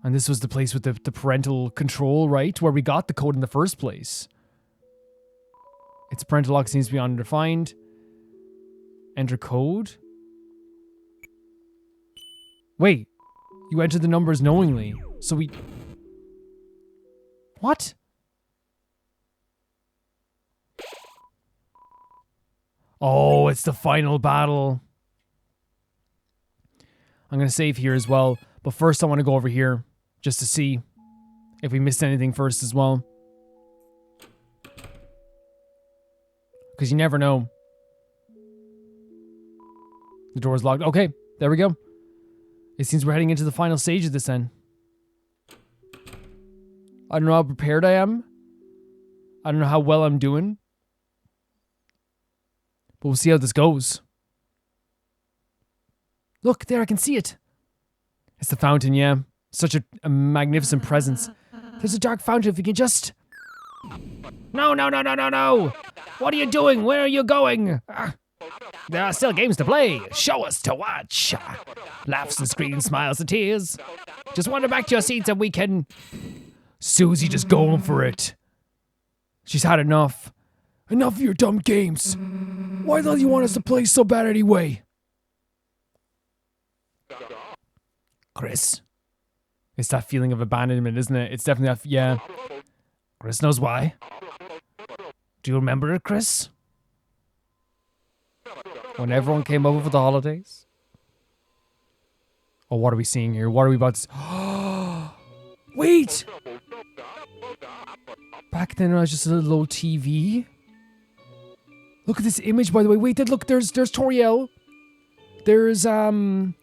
And this was the place with the parental control, right? Where we got the code in the first place. Its parental lock seems to be undefined. Enter code. Wait. You entered the numbers knowingly. So we... What? Oh, it's the final battle. I'm going to save here as well. But first I want to go over here. Just to see if we missed anything first as well. Because you never know. The door's locked. Okay, there we go. It seems we're heading into the final stage of this then. I don't know how prepared I am. I don't know how well I'm doing. But we'll see how this goes. Look, there, I can see it. It's the fountain, yeah. Such a magnificent presence. There's a dark fountain if you can just... No! What are you doing? Where are you going? There are still games to play. Show us to watch. Laughs and screams, smiles and tears. Just wander back to your seats and we can... Susie just going for it. She's had enough. Enough of your dumb games. Why don't you want us to play so bad anyway? Chris. It's that feeling of abandonment, isn't it? It's definitely that, yeah. Chris knows why. Do you remember it, Chris? When everyone came over for the holidays? Oh, what are we seeing here? What are we about to... Wait! Back then I was just a little old TV. Look at this image, by the way. Wait, look, there's Toriel. There's, I'm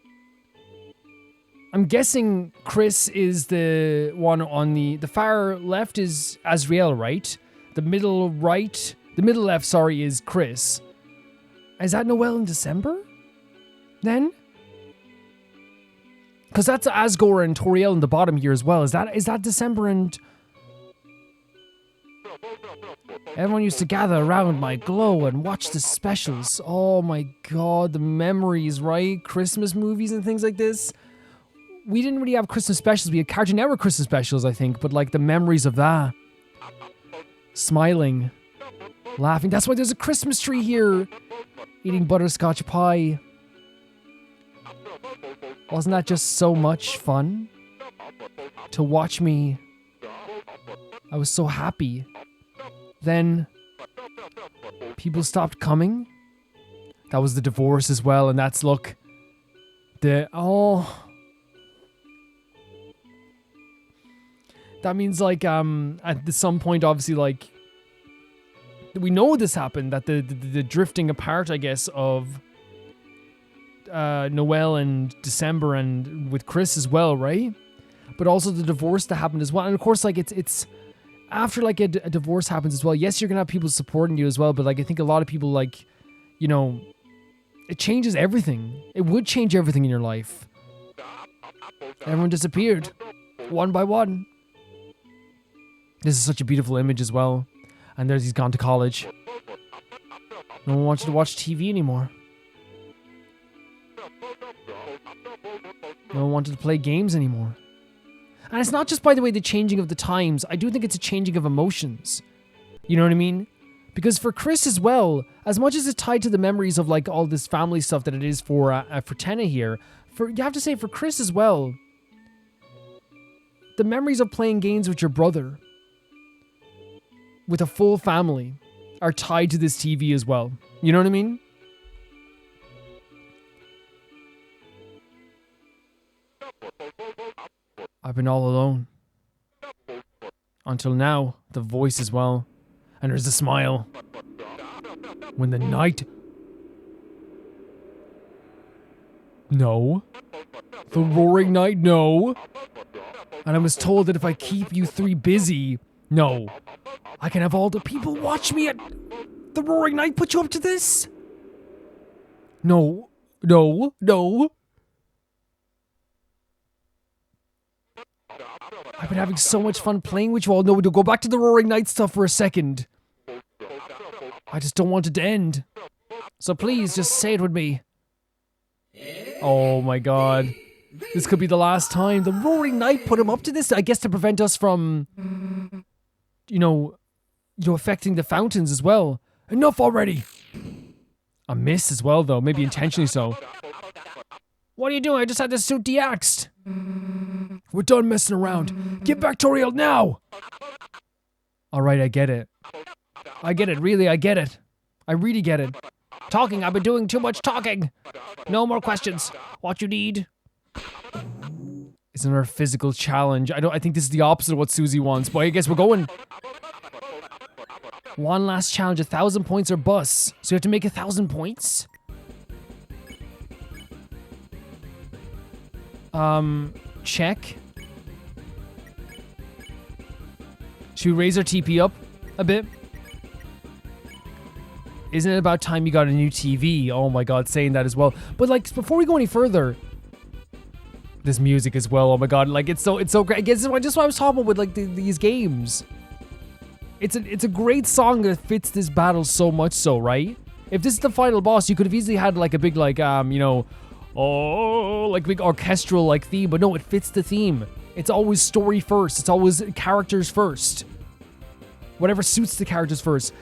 guessing Chris is the one on the far left is Azrael, right? The middle left, sorry, is Chris. Is that Noel in December? Then? Because that's Asgore and Toriel in the bottom here as well. Is that December and... Everyone used to gather around my glow and watch the specials. Oh my god, the memories, right? Christmas movies and things like this. We didn't really have Christmas specials. We had Cartoon Network Christmas specials, I think. But like the memories of that. Smiling. Laughing. That's why there's a Christmas tree here. Eating butterscotch pie. Wasn't that just so much fun? To watch me. I was so happy. Then people stopped coming. That was the divorce as well, and that's look. That means like at some point obviously like we know this happened, that the drifting apart, I guess, of Noel and December and with Chris as well, right? But also the divorce that happened as well. And of course, like it's after like a divorce happens as well. Yes, you're gonna have people supporting you as well, but like I think a lot of people, like, you know, it changes everything. It would change everything in your life. Everyone disappeared one by one. This is such a beautiful image as well. And he's gone to college. No one wants to watch TV anymore. No one wanted to play games anymore. And it's not just, by the way, the changing of the times. I do think it's a changing of emotions. You know what I mean? Because for Chris as well, as much as it's tied to the memories of like all this family stuff that it is for Tenna here, you have to say for Chris as well, the memories of playing games with your brother, with a full family, are tied to this TV as well. You know what I mean? I've been all alone. Until now, the voice as well. And there's a smile. When the night... No. The roaring night, no. And I was told that if I keep you three busy, no, I can have all the people watch me at the roaring night. Put you up to this? No. No. No. I've been having so much fun playing with you all. No, we'll go back to the roaring night stuff for a second. I just don't want it to end. So please, just say it with me. Oh my god. This could be the last time. The roaring night put him up to this, I guess, to prevent us from, you know, affecting the fountains as well. Enough already. A miss as well, though. Maybe intentionally so. What are you doing? I just had this suit de-axed. We're done messing around. Get back, Toriel, now! Alright, I get it. I get it, really, I get it. I really get it. Talking, I've been doing too much talking. No more questions. What you need? It's another physical challenge. I think this is the opposite of what Susie wants, but I guess we're going. One last challenge, 1,000 points or bust. So you have to make 1,000 points? Check. Should we raise our TP up a bit? Isn't it about time you got a new TV? Oh my god, saying that as well. But like, before we go any further, this music as well, oh my god, like it's so great. I guess it's just what I was talking about with like these games. It's a great song that fits this battle so much so, right? If this is the final boss, you could have easily had like a big like, you know, oh, like big orchestral like theme, but no, it fits the theme. It's always story first. It's always characters first. Whatever suits the characters first.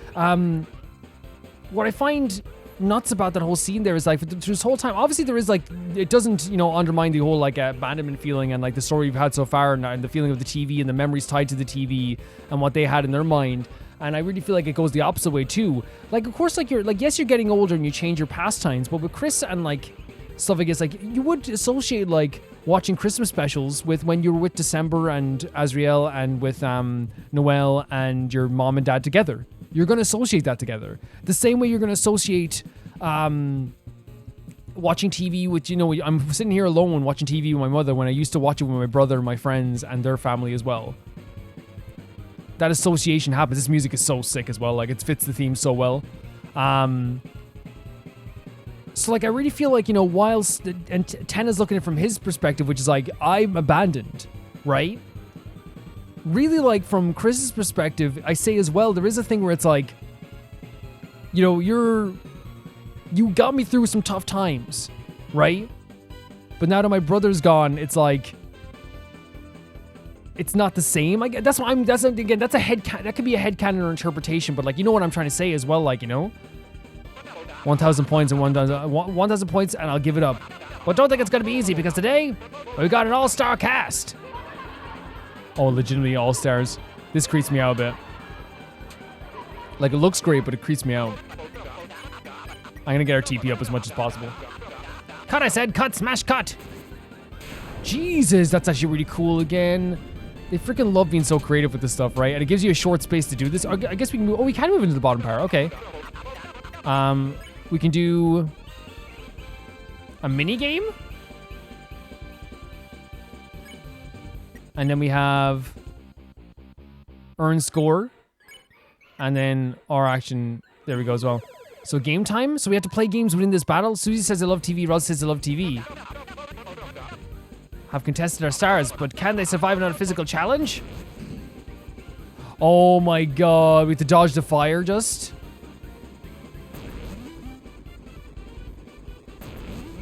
What I find nuts about that whole scene there is like, through this whole time, obviously there is like, it doesn't, you know, undermine the whole like abandonment feeling and like the story we've had so far and the feeling of the TV and the memories tied to the TV and what they had in their mind. And I really feel like it goes the opposite way too. Like, of course, like yes, you're getting older and you change your pastimes, but with Chris and like stuff, I guess, like you would associate like watching Christmas specials with when you were with December and Azriel and with Noel and your mom and dad together. You're going to associate that together. The same way you're going to associate watching TV with, you know, I'm sitting here alone watching TV with my mother when I used to watch it with my brother and my friends and their family as well. That association happens. This music is so sick as well. Like, it fits the theme so well. So, like, I really feel like, you know, whilst... And Tenna's looking at it from his perspective, which is like, I'm abandoned, right? Really, like, from Chris's perspective, I say as well, there is a thing where it's like, you know, you got me through some tough times, right? But now that my brother's gone, it's like, it's not the same. Like, that's what I'm, that's, again, that's a that could be a headcanon or interpretation, but like, you know what I'm trying to say as well, like, you know? 1,000 points and 1,000 points, and I'll give it up. But don't think it's gonna be easy, because today, we got an all-star cast. Oh, legitimately all-stars. This creeps me out a bit. Like, it looks great, but it creeps me out. I'm gonna get our TP up as much as possible. Cut, I said. Cut, smash, cut. Jesus, that's actually really cool again. They freaking love being so creative with this stuff, right? And it gives you a short space to do this. I guess we can move. Oh, we can move into the bottom power. Okay. We can do a mini game. And then we have earn score. And then our action. There we go as well. So game time. So we have to play games within this battle. Susie says I love TV. Rouxls says I love TV. Have contested our stars, but can they survive another physical challenge? Oh my god. We have to dodge the fire just.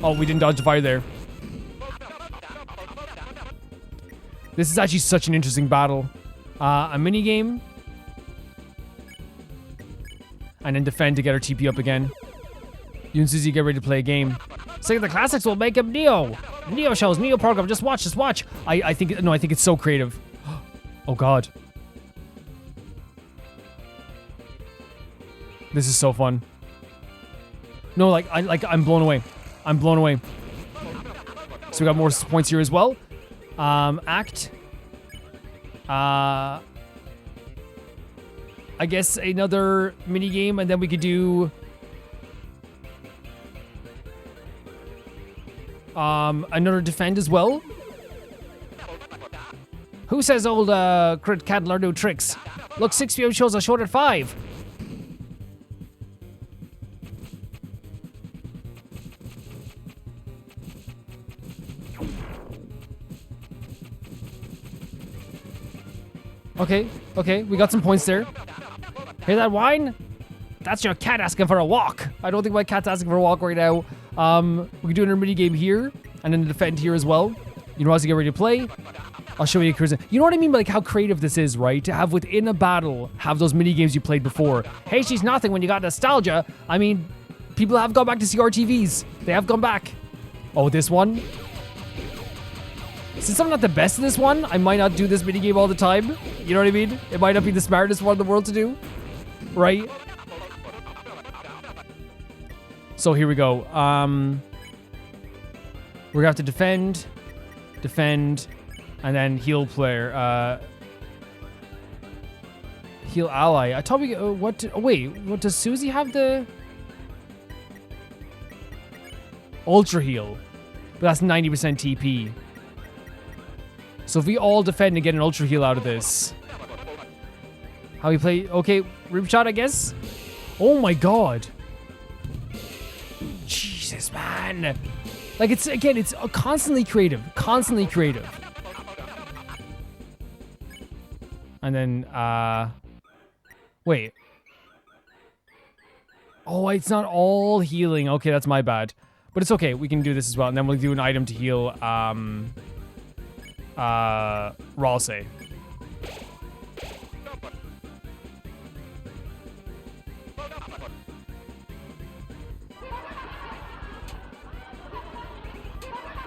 Oh, we didn't dodge the fire there. This is actually such an interesting battle. A mini game. And then defend to get our TP up again. You and Susie get ready to play a game. Sing the classics will make him Neo. Neo shows, Neo program. Just watch, just watch. I think it's so creative. Oh god. This is so fun. No, I'm blown away. I'm blown away. So we got more points here as well. Act. I guess another mini game, and then we could do another defend as well. Who says old Crit can't learn new tricks? Look, 6 PM shows are short at 5. Okay, we got some points there. Hear that whine? That's your cat asking for a walk. I don't think my cat's asking for a walk right now. We can do another mini game here, and then defend here as well. You know how to get ready to play. I'll show you a You know what I mean by like how creative this is, right? To have within a battle, have those mini games you played before. Hey, she's nothing when you got nostalgia. I mean, people have gone back to see RTVs. They have gone back. Oh, this one. Since I'm not the best at this one, I might not do this mini game all the time. You know what I mean? It might not be the smartest one in the world to do. Right? So here we go. We're gonna have to defend, and then heal player. Heal ally. I thought we. Wait, what does Susie have the ultra heal? But that's 90% TP. So if we all defend and get an ultra heal out of this, how we play? Okay, rip shot, I guess. Oh my god. Jesus, man. Like, it's constantly creative. And then, wait. Oh, it's not all healing. Okay, that's my bad. But it's okay. We can do this as well. And then we'll do an item to heal, Rouxls.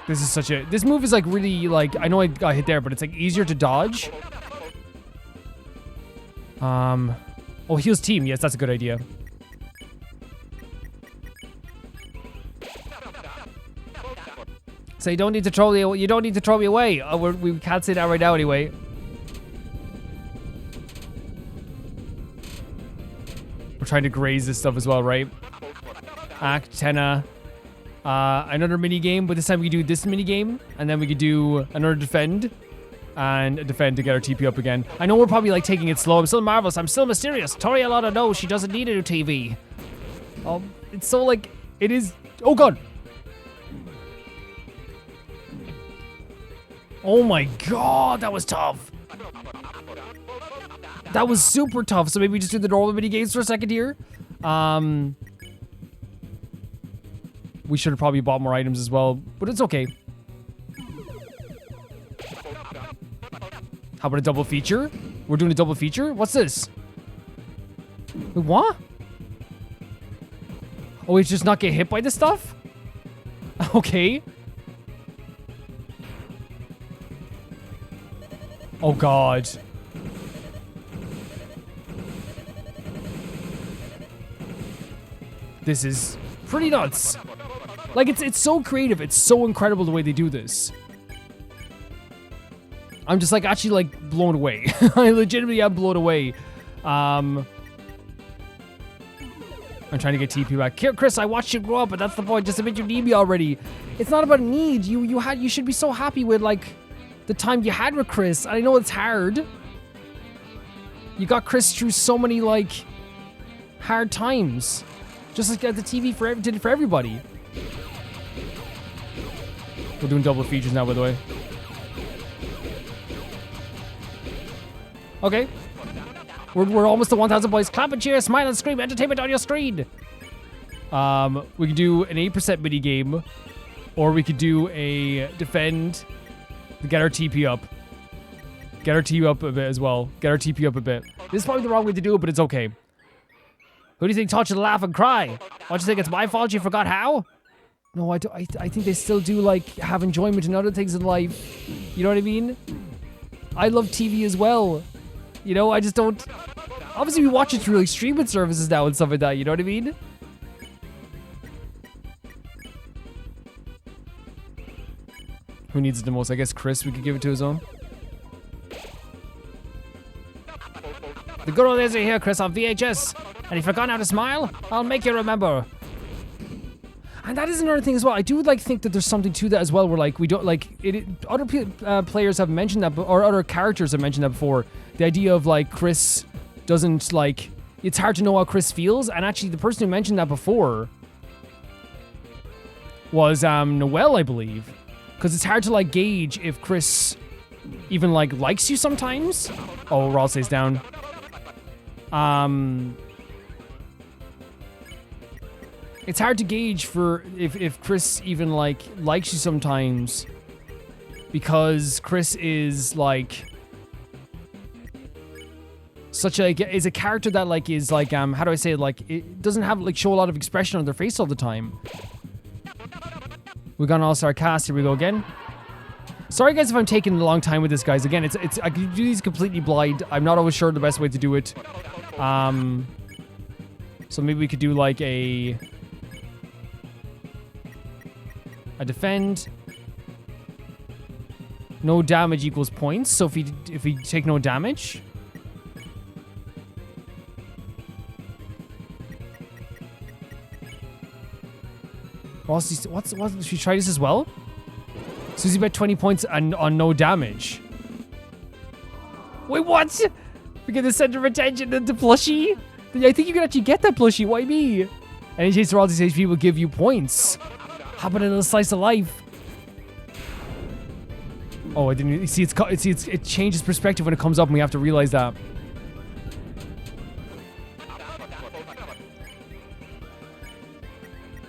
This move is like really like, I know I got hit there, but it's like easier to dodge. Oh, heals team. Yes, that's a good idea. So you don't need to throw me away. We can't say that right now anyway. We're trying to graze this stuff as well, right? Act, Tenna. Another mini game, but this time we can do this mini game, and then we could do another defend, and a defend to get our TP up again. I know we're probably like taking it slow. I'm still marvelous. I'm still mysterious. Toriel ought to know she doesn't need a new TV. It's so like, it is. Oh god. Oh my god, that was tough. That was super tough. So maybe we just do the normal mini games for a second here. We should have probably bought more items as well, but it's okay. How about a double feature? We're doing a double feature? What's this? Wait, what? Oh, we just not get hit by this stuff? Okay. Oh god. This is pretty nuts. Like, it's so creative. It's so incredible the way they do this. I'm just, like, actually, like, blown away. I legitimately am blown away. I'm trying to get TP back. Here, Chris, I watched you grow up, but that's the point. Just admit you need me already. It's not about need. You should be so happy with, like, the time you had with Chris. I know it's hard. You got Chris through so many, like, hard times. Just like the TV did it for everybody. We're doing double features now, by the way. Okay. We're almost to 1,000 boys. Clap and cheer, smile and scream. Entertainment on your screen. We could do an 8% mini game, or we could do a defend to get our TP up. Get our TP up a bit as well. Get our TP up a bit. This is probably the wrong way to do it, but it's okay. Who do you think taught you to laugh and cry? What, you think it's my fault you forgot how? No, I think they still do, like, have enjoyment in other things in life. You know what I mean? I love TV as well. You know, I just don't... Obviously, we watch it through, like, streaming services now and stuff like that. You know what I mean? Who needs it the most? I guess Chris, we could give it to his own. The good old days are here, Chris, on VHS. And if you forgot how to smile, I'll make you remember. And that is another thing as well. I do like think that there's something to that as well. Where like we don't like it. Other players have mentioned that, or other characters have mentioned that before. The idea of like Chris doesn't like. It's hard to know how Chris feels. And actually, the person who mentioned that before was Noelle, I believe, because it's hard to like gauge if Chris even like likes you sometimes. Oh, Rouxls stays down. It's hard to gauge for if Chris even like likes you sometimes, because Chris is like such a is a character that like is like how do I say it, like it doesn't have like show a lot of expression on their face all the time. We've gone all star cast. Here we go again. Sorry guys if I'm taking a long time with this, guys. Again, it's I can do these completely blind. I'm not always sure the best way to do it. So maybe we could do like a defend. No damage equals points. So if we take no damage. What's should we try this as well? Susie bet 20 points on no damage. Wait, what? We get the center of attention and the plushie? I think you can actually get that plushie. Why me? Any chase for all these HP will give you points. How about a little slice of life? Oh, I didn't see. It changes perspective when it comes up, and we have to realize that.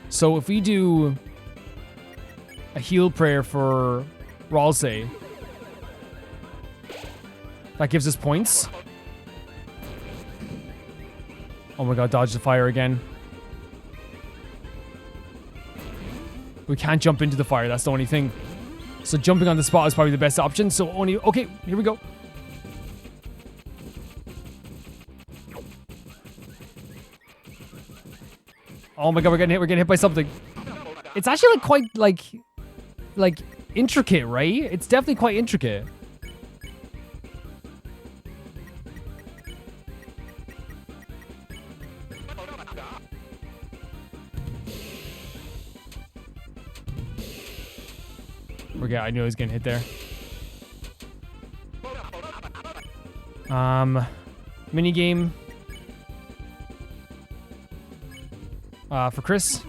So if we do a heal prayer for Rouxls, that gives us points. Oh my god, dodge the fire again. We can't jump into the fire, that's the only thing. So jumping on the spot is probably the best option. So only, okay, here we go. Oh my god, we're getting hit by something. It's actually like quite like intricate, right? It's definitely quite intricate. Okay, I knew I was getting hit there. Mini game. For Chris.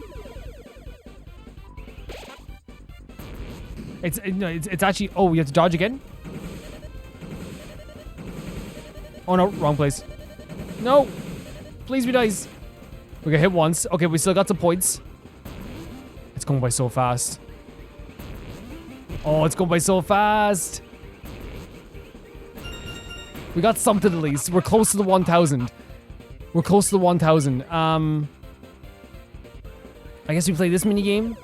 It's actually... Oh, we have to dodge again? Oh no, wrong place. No! Please be nice. We got hit once. Okay, we still got some points. It's going by so fast. Oh, it's going by so fast. We got something at least. We're close to the 1,000. We're close to the 1,000. I guess we play this mini game.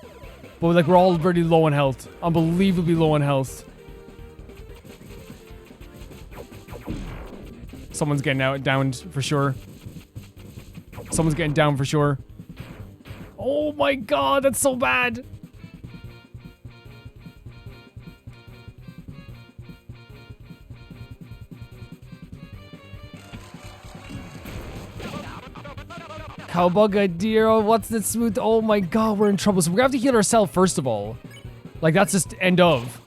But like we're all pretty low on health. Unbelievably low on health. Someone's getting downed for sure. Someone's getting down for sure. Oh my god, that's so bad. Cowbugga, dear, oh, what's this smooth? Oh my god, we're in trouble. So we're gonna have to heal ourselves first of all. Like, that's just end of.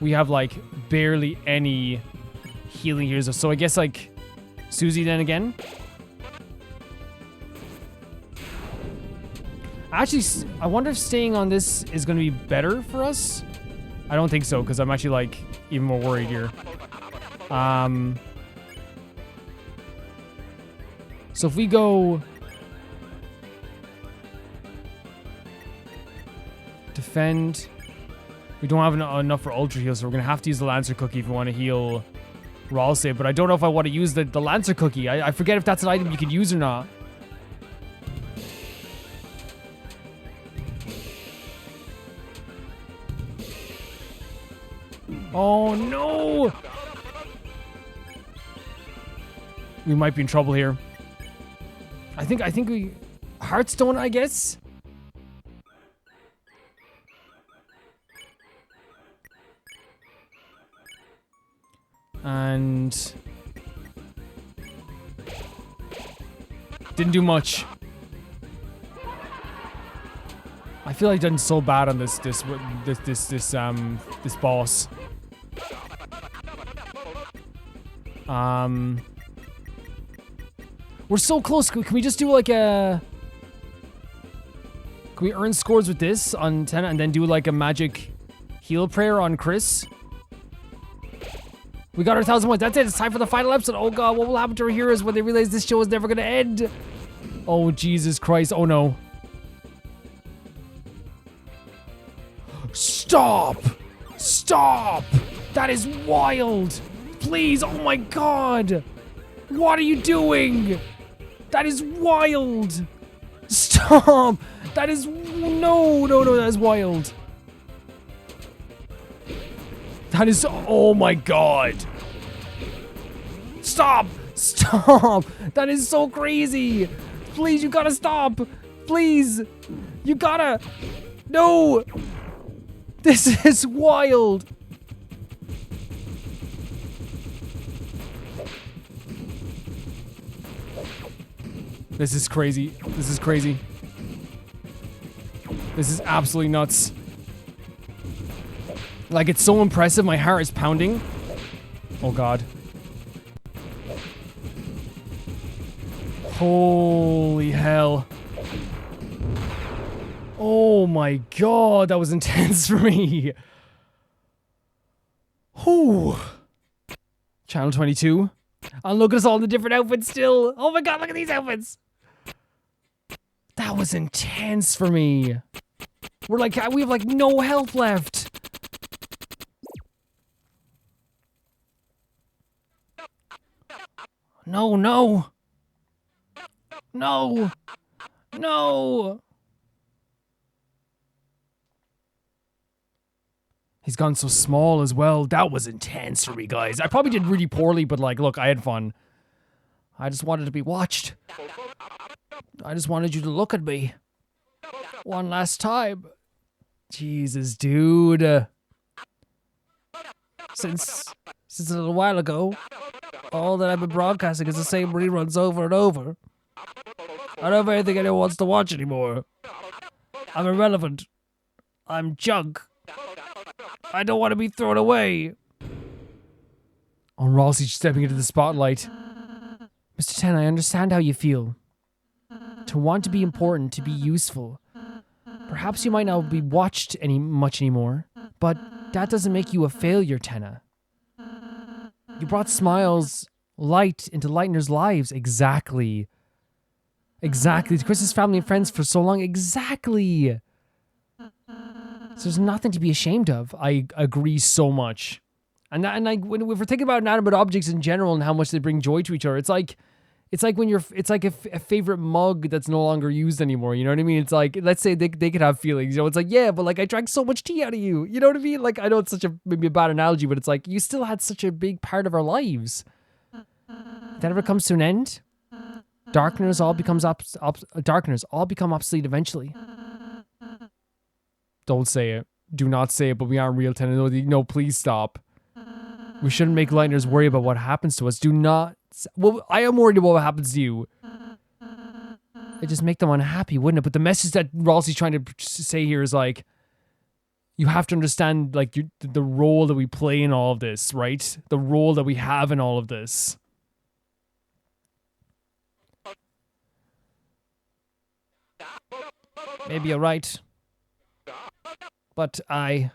We have like barely any healing here, so I guess like Susie then again. Actually, I wonder if staying on this is going to be better for us. I don't think so, because I'm actually like even more worried here. So if we go defend, we don't have enough for ultra heal, so we're gonna have to use the Lancer cookie if we want to heal Rouxls. But I don't know if I want to use the Lancer cookie. I forget if that's an item you can use or not. Oh no! We might be in trouble here. I think we Hearthstone, I guess. And didn't do much. I feel like I've done so bad on this boss. We're so close. Can we just do like a... Can we earn scores with this on Tenna and then do like a magic heal prayer on Chris? We got our 1,000 points. That's it. It's time for the final episode. Oh god, what will happen to our heroes when they realize this show is never gonna end? Oh Jesus Christ. Oh no. Stop! Stop! That is wild! Please, oh my god! What are you doing? That is wild! Stop! That is... No, that is wild. That is... Oh my god! Stop! Stop! That is so crazy! Please, you gotta stop! Please! You gotta... No! This is wild! This is crazy. This is crazy. This is absolutely nuts. Like, it's so impressive. My heart is pounding. Oh, God. Holy hell. Oh, my God. That was intense for me. Whew. Channel 22. And look at us all in the different outfits still. Oh, my God. Look at these outfits. That was intense for me. We're like, we have like no health left. No, no. No. No. He's gone so small as well. That was intense for me, guys. I probably did really poorly, but like, look, I had fun. I just wanted to be watched. I just wanted you to look at me. One last time. Jesus, dude. Since a little while ago, all that I've been broadcasting is the same reruns over and over. I don't have anything anyone wants to watch anymore. I'm irrelevant. I'm junk. I don't want to be thrown away. On Rouxls stepping into the spotlight. Mr. Tenna, I understand how you feel. To want to be important, to be useful. Perhaps you might not be watched much anymore, but that doesn't make you a failure, Tenna. You brought smiles, light into Lightner's lives. Exactly. Exactly. To Chris's family and friends for so long. Exactly. So there's nothing to be ashamed of. I agree so much. And when we're thinking about inanimate objects in general and how much they bring joy to each other, it's like when it's like a favorite mug that's no longer used anymore. You know what I mean? It's like, let's say they could have feelings. You know, it's like, yeah, but like I drank so much tea out of you. You know what I mean? Like, I know it's maybe a bad analogy, but it's like you still had such a big part of our lives. If that ever comes to an end, darkness all become obsolete eventually. Don't say it. Do not say it, but we aren't real Tenna. No, please stop. We shouldn't make Lightners worry about what happens to us. Do not. Well, I am worried about what happens to you. It just make them unhappy, wouldn't it? But the message that Rouxls trying to say here is like, you have to understand like the role that we play in all of this, right? The role that we have in all of this. Maybe you're right. But Hey,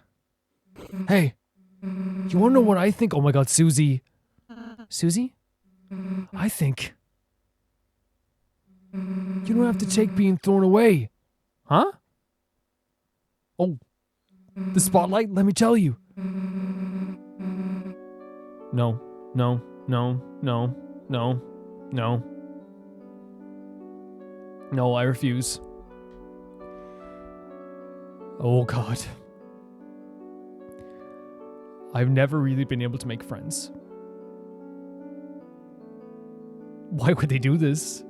you wanna know what I think? Oh my god, Susie. Susie? I think you don't have to take being thrown away. Huh? Oh, the spotlight, let me tell you. No. No, I refuse. Oh god. I've never really been able to make friends. Why would they do this?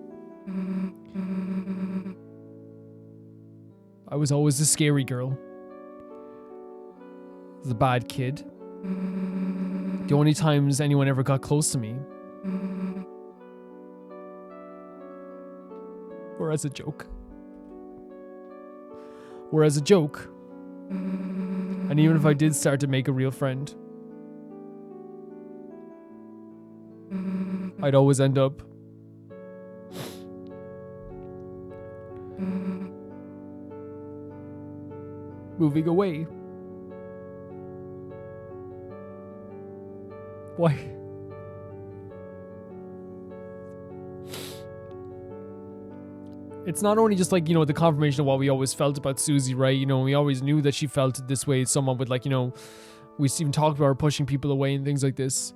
I was always the scary girl. The bad kid. The only times anyone ever got close to me were as a joke. And even if I did start to make a real friend, I'd always end up moving away. Why? It's not only just like, you know, the confirmation of what we always felt about Susie, right? You know, we always knew that she felt this way. Someone would like, you know, we even talked about her pushing people away and things like this.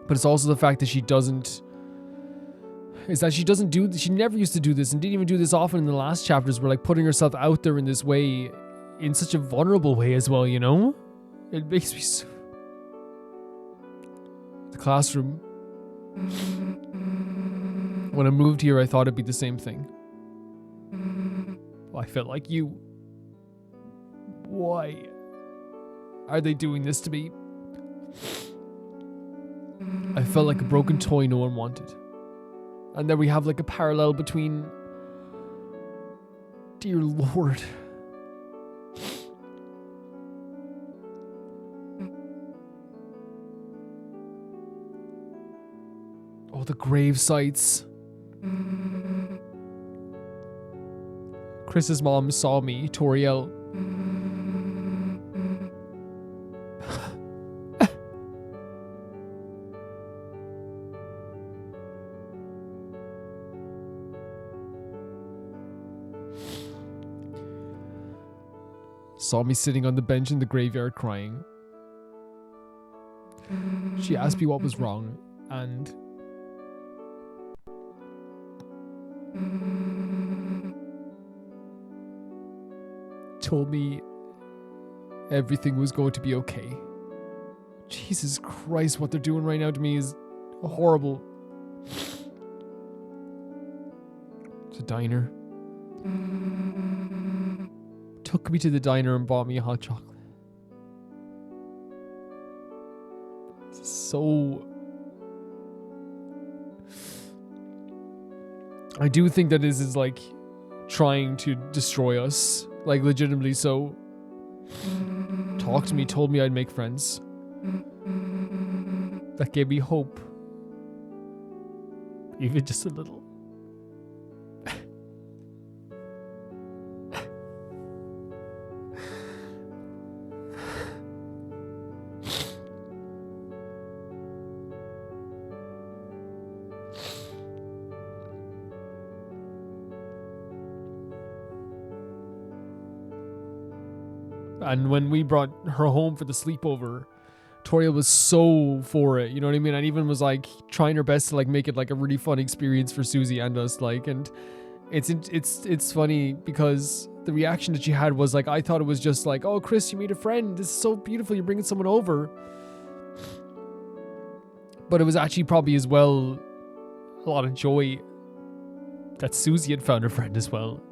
But it's also the fact that she never used to do this and didn't even do this often in the last chapters, where like putting herself out there in this way, in such a vulnerable way as well, you know? It makes me so... The classroom. When I moved here, I thought it'd be the same thing. Well, I felt like you. Why are they doing this to me? I felt like a broken toy no one wanted. And then we have like a parallel between... Dear Lord. Oh, the grave sites. Chris's mom saw me, Toriel. Saw me sitting on the bench in the graveyard crying. She asked me what was wrong, and told me everything was going to be okay. Jesus Christ, what they're doing right now to me is horrible. It's a diner. Took me to the diner and bought me a hot chocolate. It's so... I do think that this is like trying to destroy us. Like legitimately so. Talked to me, told me I'd make friends. that gave me hope. Even just a little. And when we brought her home for the sleepover, Toriel was so for it, you know what I mean? And even was like trying her best to like make it like a really fun experience for Susie and us, like. And it's funny because the reaction that she had was like, I thought it was just like, oh Chris, you made a friend, this is so beautiful, you're bringing someone over. But it was actually probably as well a lot of joy that Susie had found her friend as well.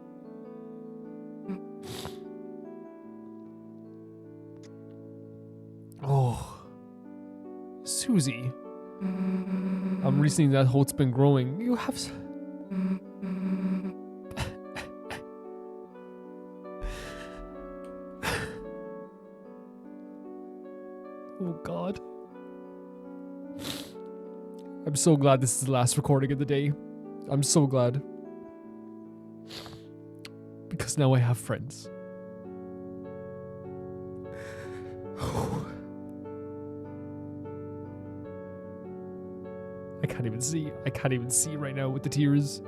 Oh, Susie. I'm recently that hope's been growing. You have. Oh God. I'm so glad this is the last recording of the day. I'm so glad. Because now I have friends. I can't even see. I can't even see right now with the tears.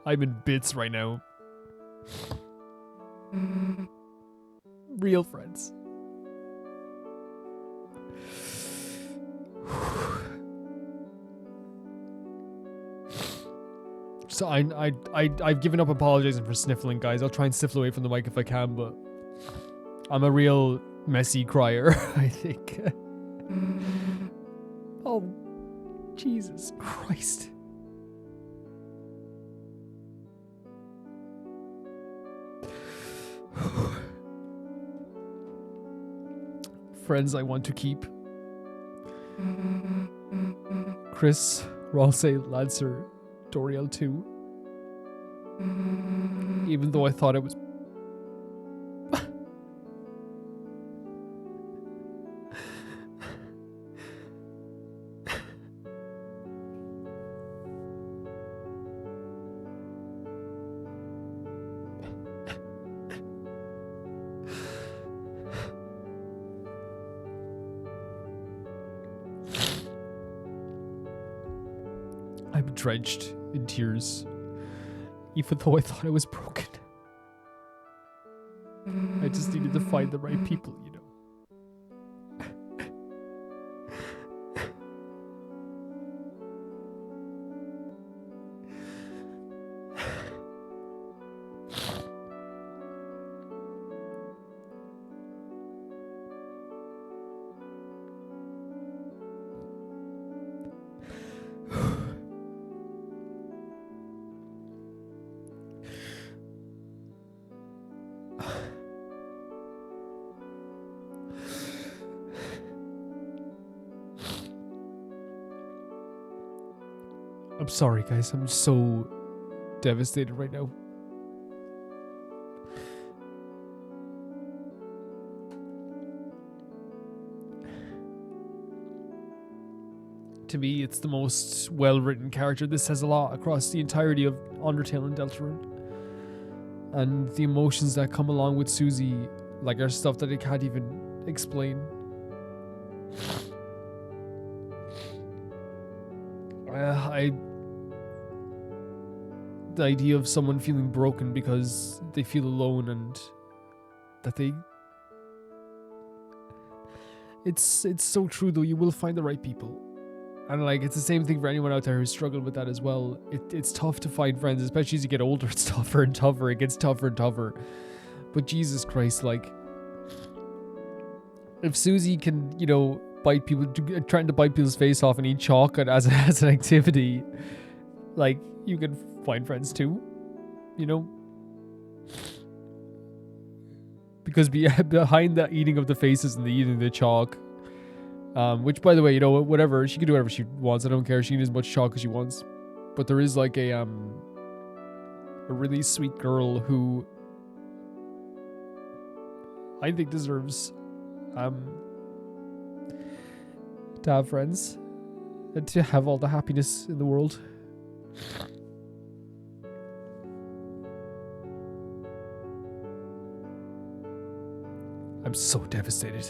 I'm in bits right now. Real friends. So I've given up apologizing for sniffling, guys. I'll try and sniffle away from the mic if I can, but I'm a real messy crier, I think. Oh, Jesus Christ. Friends I want to keep. Chris, Rouxls, Lancer, Toriel too. Even though I thought it was... I'm drenched in tears, even though I thought I was broken. I just needed to find the right people, you know. I'm sorry, guys. I'm so devastated right now. To me, it's the most well-written character. This says a lot across the entirety of Undertale and Deltarune. And the emotions that come along with Susie, like, are stuff that I can't even explain. The idea of someone feeling broken because they feel alone and that they... It's so true though, you will find the right people. And like, it's the same thing for anyone out there who's struggled with that as well. It's tough to find friends, especially as you get older. It's tougher and tougher. It gets tougher and tougher. But Jesus Christ, like... If Susie can, you know, bite people, trying to bite people's face off and eat chalk as an activity, like, you can find friends too, you know? Because behind the eating of the faces and the eating of the chalk, which, by the way, you know, whatever, she can do whatever she wants. I don't care. She can eat as much chalk as she wants. But there is like a a really sweet girl who I think deserves to have friends and to have all the happiness in the world. I'm so devastated.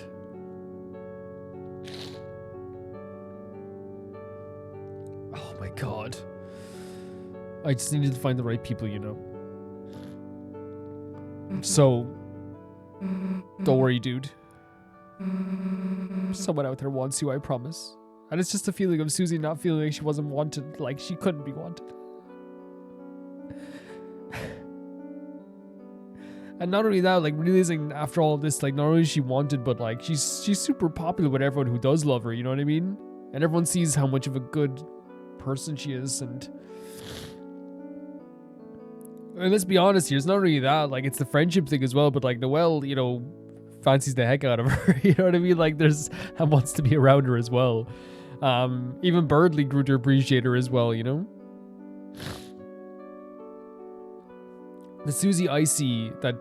Oh my god. I just needed to find the right people, you know. So, don't worry, dude. Someone out there wants you, I promise. And it's just a feeling of Susie not feeling like she wasn't wanted, like she couldn't be wanted. And not only that, like realizing after all this, like not only is she wanted, but like she's super popular with everyone who does love her, you know what I mean? And everyone sees how much of a good person she is, and let's be honest here, it's not really that, like it's the friendship thing as well, but like Noelle, you know, fancies the heck out of her, you know what I mean? Like there's and wants to be around her as well. Even Birdley grew to appreciate her as well, you know? The Susie I see that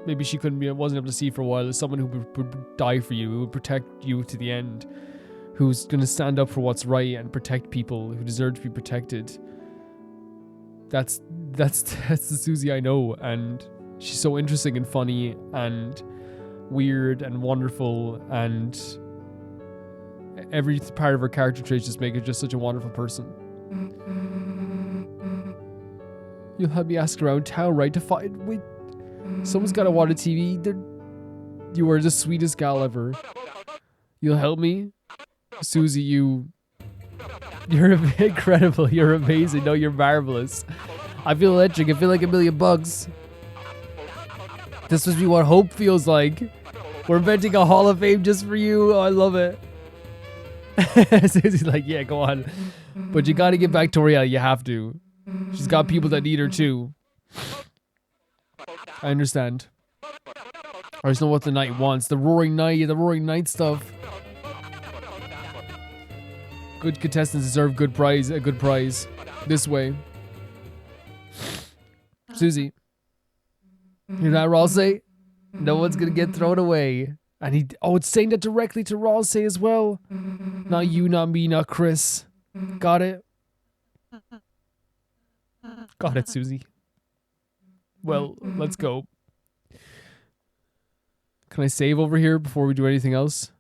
maybe she wasn't able to see for a while is someone who would die for you, who would protect you to the end, who's going to stand up for what's right and protect people who deserve to be protected. That's the Susie I know, and she's so interesting and funny and weird and wonderful, and every part of her character traits just make her just such a wonderful person. You'll have me ask around town, right, to find... Wait, someone's got to watch a TV. You are the sweetest gal ever. You'll help me? Susie, you're incredible. You're amazing. No, you're marvelous. I feel electric. I feel like $1,000,000. This must be what hope feels like. We're inventing a Hall of Fame just for you. Oh, I love it. Susie's like, yeah, go on. But you got to get back Toriel. You have to. She's got people that need her too. I understand. I just know what the night wants. The roaring night stuff. Good contestants deserve a good prize. This way. Susie. You're not Rouxls? No one's gonna get thrown away. And it's saying that directly to Rouxls as well. Not you, not me, not Chris. Got it? Got it, Susie. Well, let's go. Can I save over here before we do anything else?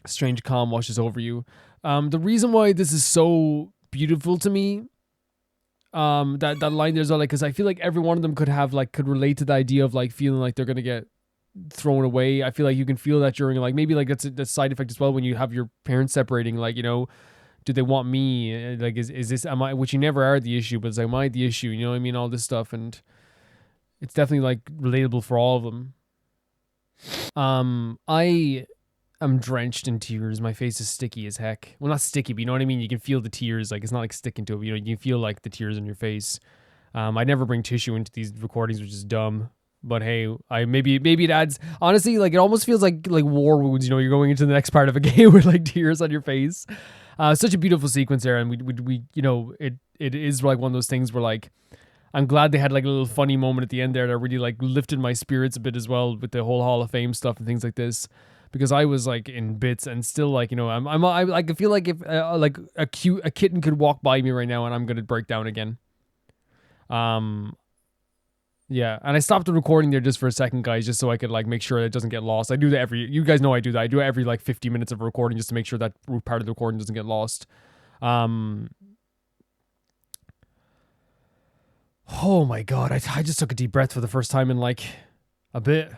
Strange calm washes over you. The reason why this is so beautiful to me, that line there's all like, because I feel like every one of them could relate to the idea of like feeling like they're gonna get thrown away. I feel like you can feel that during like maybe like that's a side effect as well when you have your parents separating. Like, you know, do they want me? Like, is this, am I, which you never are the issue, but it's like, am I the issue? You know what I mean? All this stuff. And it's definitely like relatable for all of them. I am drenched in tears. My face is sticky as heck. Well, not sticky, but you know what I mean? You can feel the tears. Like, it's not like sticking to it, but, you know, you can feel like the tears in your face. I never bring tissue into these recordings, which is dumb. But hey, maybe it adds, honestly, like it almost feels like war wounds, you know, you're going into the next part of a game with like tears on your face. Such a beautiful sequence there, and we you know, it is like one of those things where like I'm glad they had like a little funny moment at the end there that really like lifted my spirits a bit as well with the whole Hall of Fame stuff and things like this, because I was like in bits and still like, you know, I like feel like if like a kitten could walk by me right now and I'm gonna break down again. Yeah, and I stopped the recording there just for a second, guys, just so I could like make sure it doesn't get lost. I do that you guys know I do that. I do it every like 50 minutes of recording just to make sure that part of the recording doesn't get lost. Oh my god, I just took a deep breath for the first time in like a bit.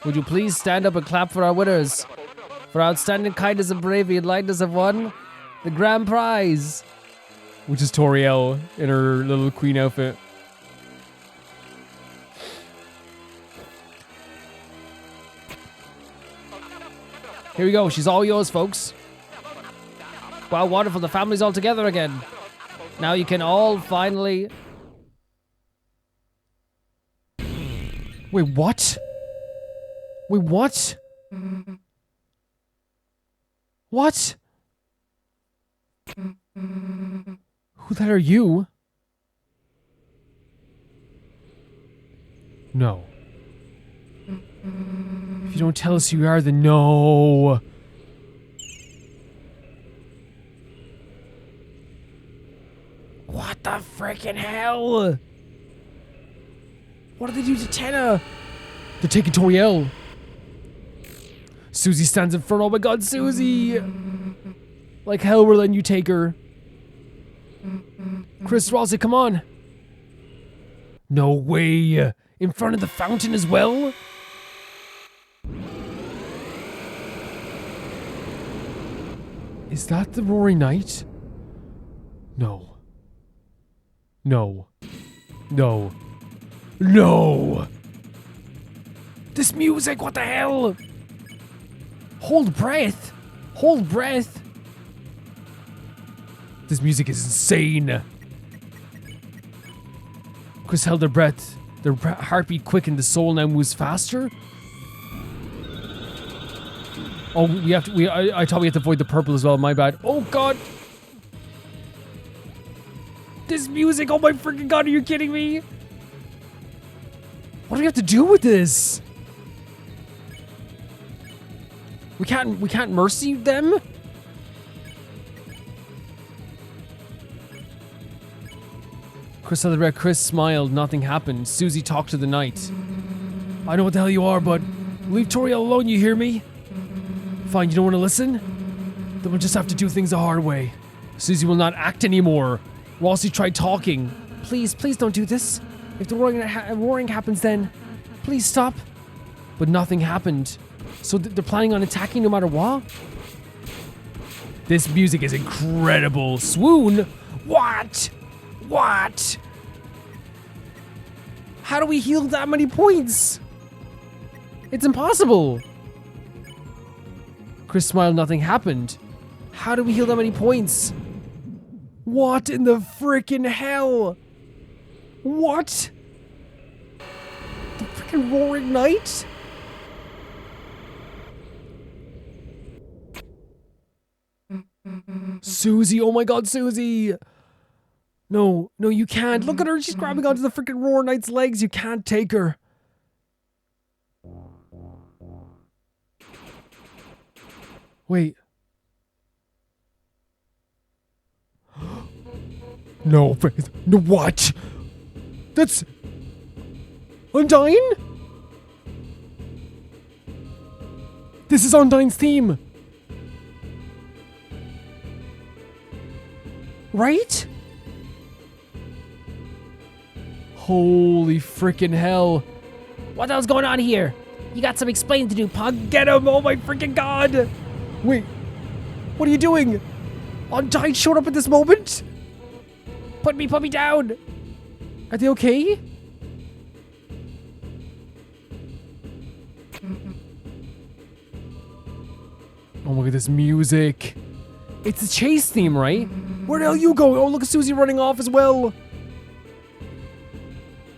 Would you please stand up and clap for our winners? For outstanding kindness and bravery, enlighteners have won the grand prize, which is Toriel in her little queen outfit. Here we go. She's all yours, folks. Wow, wonderful. The family's all together again. Now you can all finally... Wait, what? Wait, what? What? Who the hell are you? No. If you don't tell us who you are, then no. What the freaking hell? What did they do to Tenna? They're taking Toriel. Susie stands in front. Oh my god, Susie! Like hell, we're letting you take her. Chris, Rouxls, come on. No way. In front of the fountain as well? Is that the Roaring Night? No. No. No. No! This music, what the hell? Hold breath. Hold breath. This music is insane. Chris held their breath. Their heartbeat quickened. The soul now moves faster. Oh, we have to. I thought we had to avoid the purple as well. My bad. Oh god. This music. Oh my freaking god. Are you kidding me? What do we have to do with this? We can't mercy them? Chris held the breath. Chris smiled. Nothing happened. Susie talked to the night. I know what the hell you are, but leave Toriel alone, you hear me? Fine, you don't want to listen? Then we'll just have to do things the hard way. Susie will not act anymore. Rouxls tried talking. Please don't do this. If the roaring happens then, please stop. But nothing happened. So they're planning on attacking no matter what? This music is incredible. Swoon? What? What? How do we heal that many points? It's impossible. Chris smiled, nothing happened. How do we heal that many points? What in the freaking hell? What? The freaking Roaring Night? Susie, oh my god, Susie! No, you can't. Look at her, she's grabbing onto the freaking Roaring Knight's legs. You can't take her. Wait. No, no, what? That's Undyne? This is Undyne's theme. Right? Holy freaking hell. What the hell's going on here? You got some explaining to do, Pug. Get him! Oh my freaking god! Wait. What are you doing? Undyne showed up at this moment? Put me down. Are they okay? Oh my god, this music. It's the chase theme, right? Where the hell you going? Oh, look at Susie running off as well.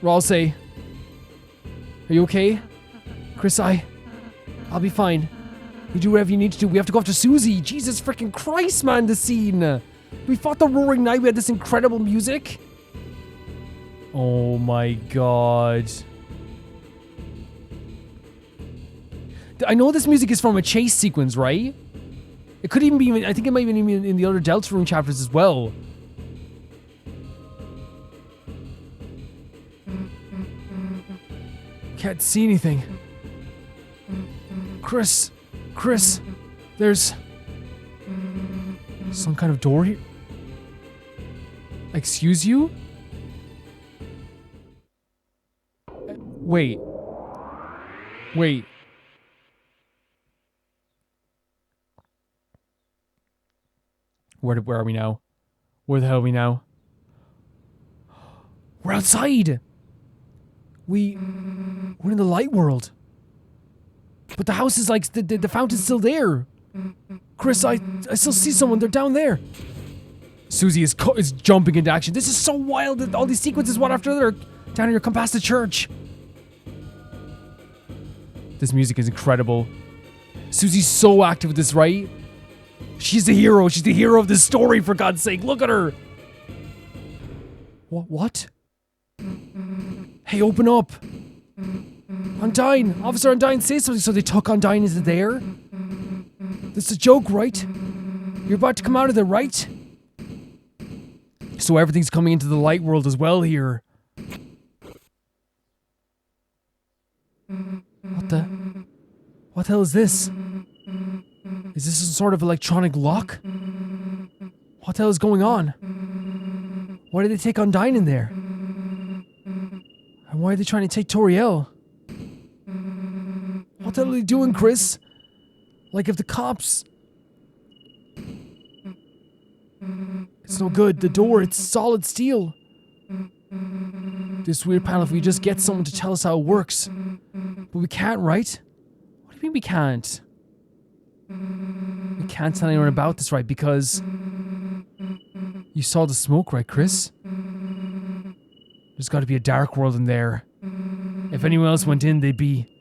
Rouxls, are you okay? Chris, I'll be fine. You do whatever you need to do. We have to go after Susie. Jesus freaking Christ, man, the scene. We fought the Roaring Night. We had this incredible music. Oh my god. I know this music is from a chase sequence, right? It could even be, I think it might even be in the other Deltarune chapters as well. Can't see anything. Chris, there's some kind of door here. Excuse you? Wait. Where are we now? Where the hell are we now? We're outside! We're in the light world. But the house is like, the fountain's still there. Chris, I still see someone. They're down there. Susie is jumping into action. This is so wild that all these sequences, one after another, down here, come past the church. This music is incredible. Susie's so active with this, right? She's the hero. She's the hero of this story, for God's sake. Look at her. What? Hey, open up. Undyne. Officer Undyne, say something. So they took Undyne into there? This is a joke, right? You're about to come out of there, right? So everything's coming into the light world as well here. What the hell is this? Is this some sort of electronic lock? What the hell is going on? Why did they take Undyne in there? And why are they trying to take Toriel? What the hell are they doing, Chris? Like if the cops... It's no good. The door, it's solid steel. This weird panel, if we just get someone to tell us how it works. But we can't, right? What do you mean we can't? We can't tell anyone about this, right? Because... You saw the smoke, right, Chris? There's got to be a dark world in there. If anyone else went in, they'd be...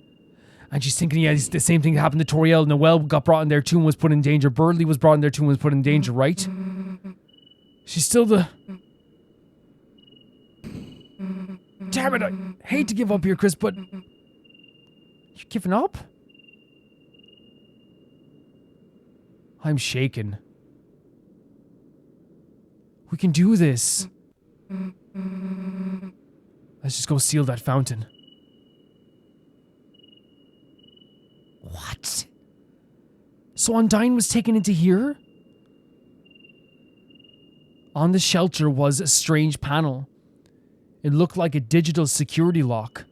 And she's thinking, yeah, the same thing happened to Toriel. Noelle got brought in there too and was put in danger. Burley was brought in there too and was put in danger, right? She's still the... Damn it, I hate to give up here, Chris, but... You're giving up? I'm shaken. We can do this. Let's just go seal that fountain. What? So Undyne was taken into here? On the shelter was a strange panel. It looked like a digital security lock.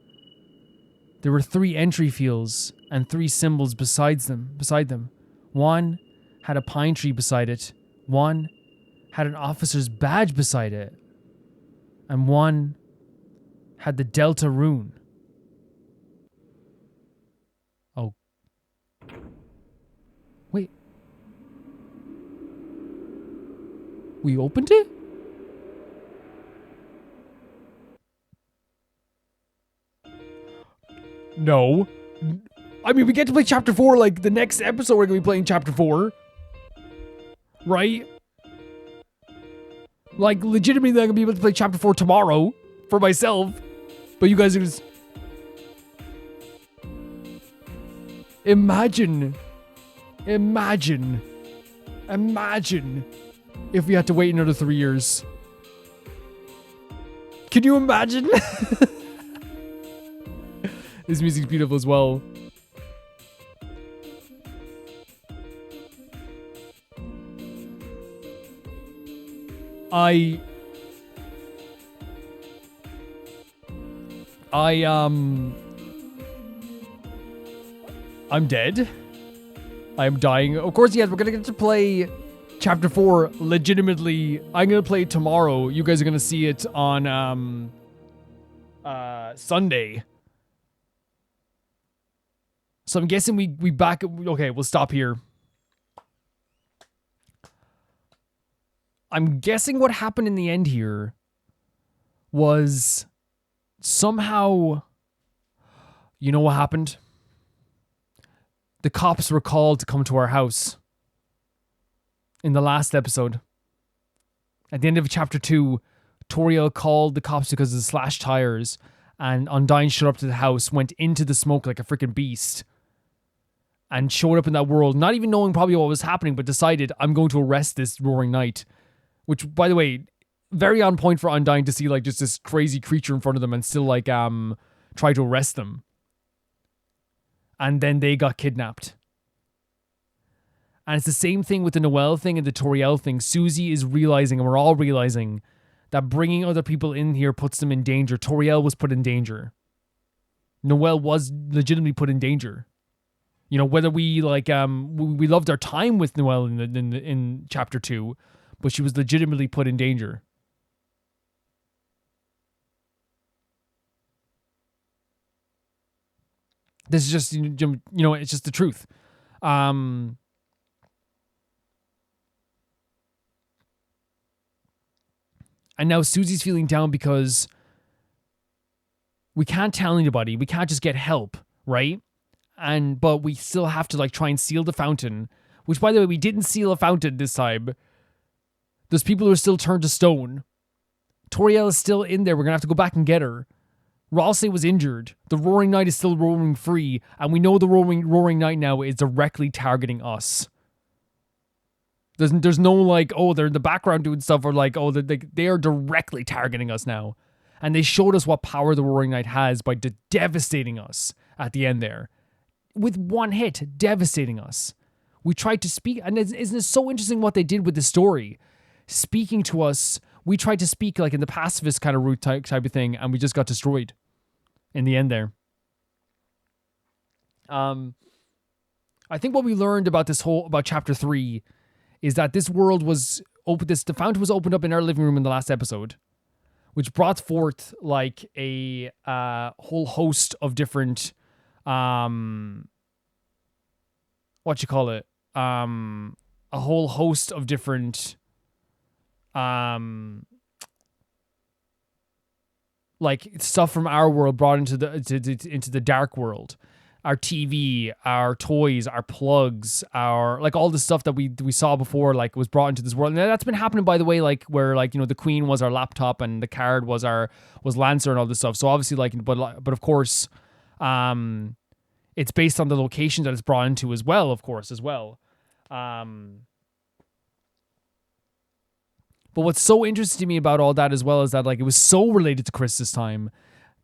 There were 3 entry fields and 3 symbols beside them. One had a pine tree beside it. One had an officer's badge beside it. And one had the Deltarune. Oh. Wait. We opened it? No. I mean, we get to play chapter 4, like, the next episode we're gonna be playing chapter 4. Right? Like, legitimately, I'm gonna be able to play chapter 4 tomorrow for myself. But you guys are just... Imagine if we had to wait another 3 years. Can you imagine? This music's beautiful as well. I'm dead. I'm dying. Of course, yes, we're gonna get to play chapter 4 legitimately. I'm gonna play it tomorrow. You guys are gonna see it on Sunday. So I'm guessing we back... Okay, we'll stop here. I'm guessing what happened in the end here was somehow... You know what happened? The cops were called to come to our house. In the last episode. At the end of chapter 2, Toriel called the cops because of the slashed tires. And Undyne showed up to the house, went into the smoke like a freaking beast. And showed up in that world, not even knowing probably what was happening, but decided, I'm going to arrest this roaring knight. Which, by the way, very on point for Undyne to see, like, just this crazy creature in front of them and still, like, try to arrest them. And then they got kidnapped. And it's the same thing with the Noelle thing and the Toriel thing. Susie is realizing, and we're all realizing, that bringing other people in here puts them in danger. Toriel was put in danger. Noelle was legitimately put in danger. You know, whether we, like, we loved our time with Noelle in chapter 2, but she was legitimately put in danger. This is just, you know, it's just the truth. And now Susie's feeling down because we can't tell anybody. We can't just get help, right? But we still have to, like, try and seal the fountain. which, by the way, we didn't seal a fountain this time. Those people are still turned to stone. Toriel is still in there. We're going to have to go back and get her. Rouxls was injured. The Roaring Knight is still roaring free. And we know the Roaring Knight now is directly targeting us. There's no like, oh, they're in the background doing stuff, or like, oh, they are directly targeting us now. And they showed us what power the Roaring Knight has by devastating us at the end there. With one hit, devastating us. We tried to speak, and isn't it so interesting what they did with the story? Speaking to us, we tried to speak like in the pacifist kind of route type of thing, and we just got destroyed in the end there. I think what we learned about about chapter 3 is that this world was open. The fountain was opened up in our living room in the last episode, which brought forth like a whole host of different, a whole host of different, like stuff from our world brought into the dark world. Our TV, our toys, our plugs, our like all the stuff that we saw before, like was brought into this world. And that's been happening, by the way, like where like, you know, the Queen was our laptop and the card was Lancer and all this stuff. So obviously like, but of course, it's based on the location that it's brought into as well, of course, as well. But what's so interesting to me about all that as well is that like it was so related to Chris this time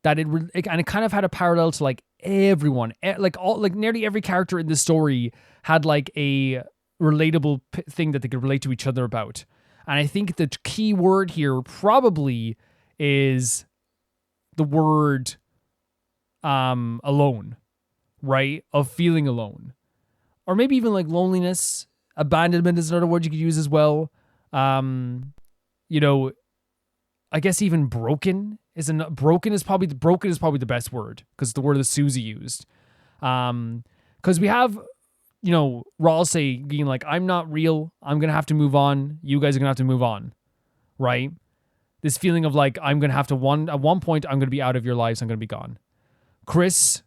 that and it kind of had a parallel to like everyone, like nearly every character in the story had like a relatable thing that they could relate to each other about. And I think the key word here probably is the word alone, right? Of feeling alone, or maybe even like loneliness. Abandonment is another word you could use as well. You know, I guess even broken is probably the best word, because it's the word that Susie used. Because we have, you know, Rouxls being like, I'm not real. I'm going to have to move on. You guys are going to have to move on. Right? This feeling of like, I'm going to have to at one point, I'm going to be out of your lives. I'm going to be gone. Chris,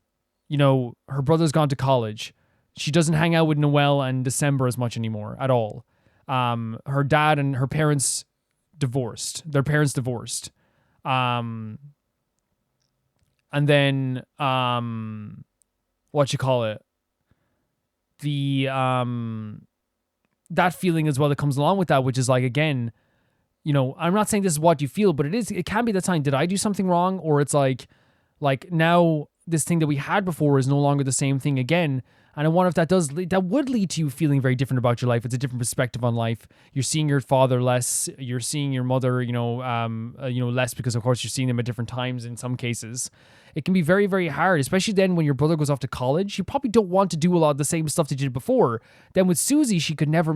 you know, her brother's gone to college. She doesn't hang out with Noelle and December as much anymore at all. Her dad and her parents divorced. Their parents divorced. And then, that feeling as well that comes along with that, which is like, again, you know, I'm not saying this is what you feel, but it can be the time, did I do something wrong? Or it's like now this thing that we had before is no longer the same thing again. And I wonder if that would lead to you feeling very different about your life. It's a different perspective on life. You're seeing your father less. You're seeing your mother, less, because of course you're seeing them at different times in some cases. It can be very, very hard, especially then when your brother goes off to college. You probably don't want to do a lot of the same stuff that you did before. Then with Susie, she could never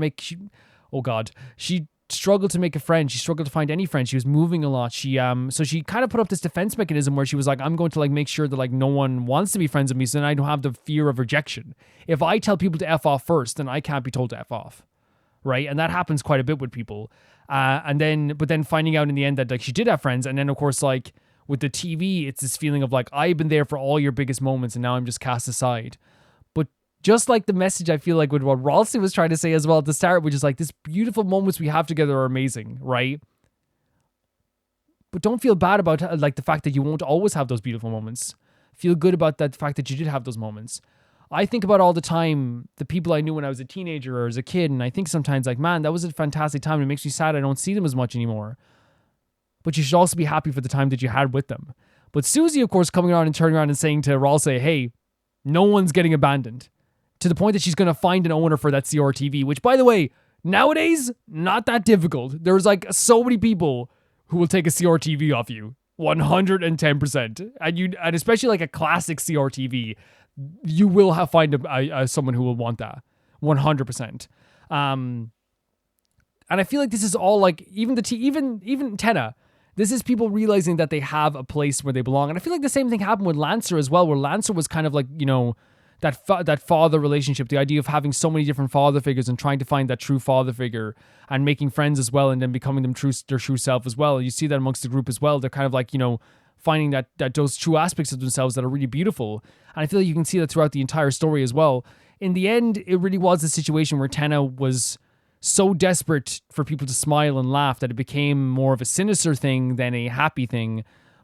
she struggled to make a friend. She struggled to find any friends. She was moving a lot. So she kind of put up this defense mechanism where she was like, I'm going to like make sure that like no one wants to be friends with me, so then I don't have the fear of rejection. If I tell people to F off first, then I can't be told to F off. Right? And that happens quite a bit with people. But then finding out in the end that like she did have friends. And then of course, like with the TV, it's this feeling of like, I've been there for all your biggest moments and now I'm just cast aside. Just like the message, I feel like with what Rouxls was trying to say as well at the start, which is like, these beautiful moments we have together are amazing, right? But don't feel bad about like the fact that you won't always have those beautiful moments. Feel good about that fact that you did have those moments. I think about all the time the people I knew when I was a teenager or as a kid, and I think sometimes like, man, that was a fantastic time. It makes me sad I don't see them as much anymore. But you should also be happy for the time that you had with them. But Susie, of course, coming around and turning around and saying to Rouxls, hey, no one's getting abandoned. To the point that she's going to find an owner for that CRTV, which, by the way, nowadays, not that difficult. There's like so many people who will take a CRTV off you. 110%. And especially like a classic CRTV, you will find someone who will want that. 100%. And I feel like this is all like, even Tenna, this is people realizing that they have a place where they belong. And I feel like the same thing happened with Lancer as well, where Lancer was kind of like, you know, that father relationship, the idea of having so many different father figures and trying to find that true father figure and making friends as well, and then becoming their true self as well. You see that amongst the group as well. They're kind of like, you know, finding that those true aspects of themselves that are really beautiful. And I feel like you can see that throughout the entire story as well. in the end, it really was a situation where Tenna was so desperate for people to smile and laugh that it became more of a sinister thing than a happy thing,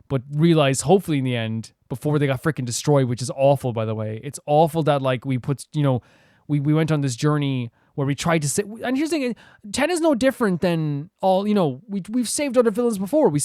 but realized hopefully in the end before they got freaking destroyed, which is awful, by the way. It's awful that like we put, we went on this journey where we tried to say, and here's the thing, Tenna's no different than all, we've saved other villains before. We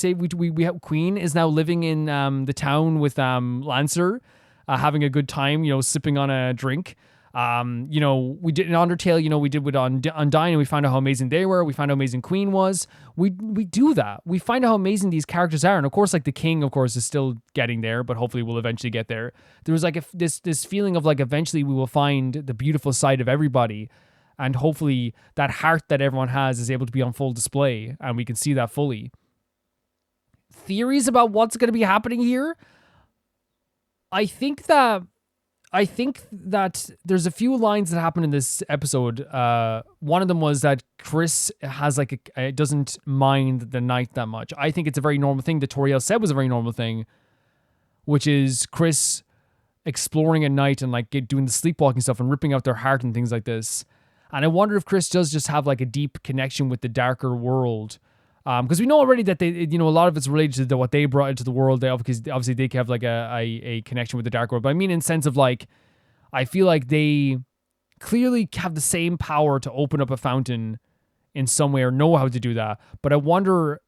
have Queen is now living in the town with Lancer, having a good time, sipping on a drink. We did in Undertale, we did with Undyne, and we found out how amazing they were. We found out how amazing Queen was. We do that. We find out how amazing these characters are. And of course, like the king, of course, is still getting there, but hopefully we'll eventually get there. There was like this feeling of like eventually we will find the beautiful side of everybody. And hopefully that heart that everyone has is able to be on full display and we can see that fully. Theories about what's going to be happening here? I think that there's a few lines that happen in this episode. One of them was that Chris has doesn't mind the night that much. I think it's a very normal thing that Toriel said was a very normal thing, which is Chris exploring at night and like doing the sleepwalking stuff and ripping out their heart and things like this. And I wonder if Chris does just have like a deep connection with the darker world. Because we know already that they, a lot of it's related to what they brought into the world. Because obviously they have like a connection with the dark world. But I mean, in sense of like, I feel like they clearly have the same power to open up a fountain in some way or know how to do that. But I wonder,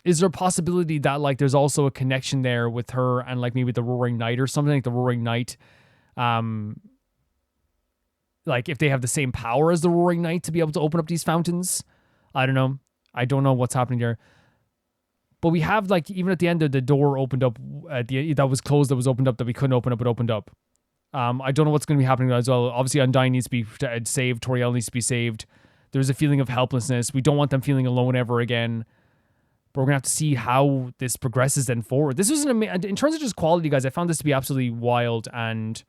is there a possibility that like there's also a connection there with her and like maybe the Roaring Knight or something like the Roaring Knight, like if they have the same power as the Roaring Knight to be able to open up these fountains. I don't know. I don't know what's happening there. But we have like, even at the end of the door opened up, that was closed, that was opened up, that we couldn't open up, it opened up. I don't know what's going to be happening as well. Obviously Undyne needs to be saved. Toriel needs to be saved. There's a feeling of helplessness. We don't want them feeling alone ever again. But we're going to have to see how this progresses then forward. This was in terms of just quality, guys, I found this to be absolutely wild. And,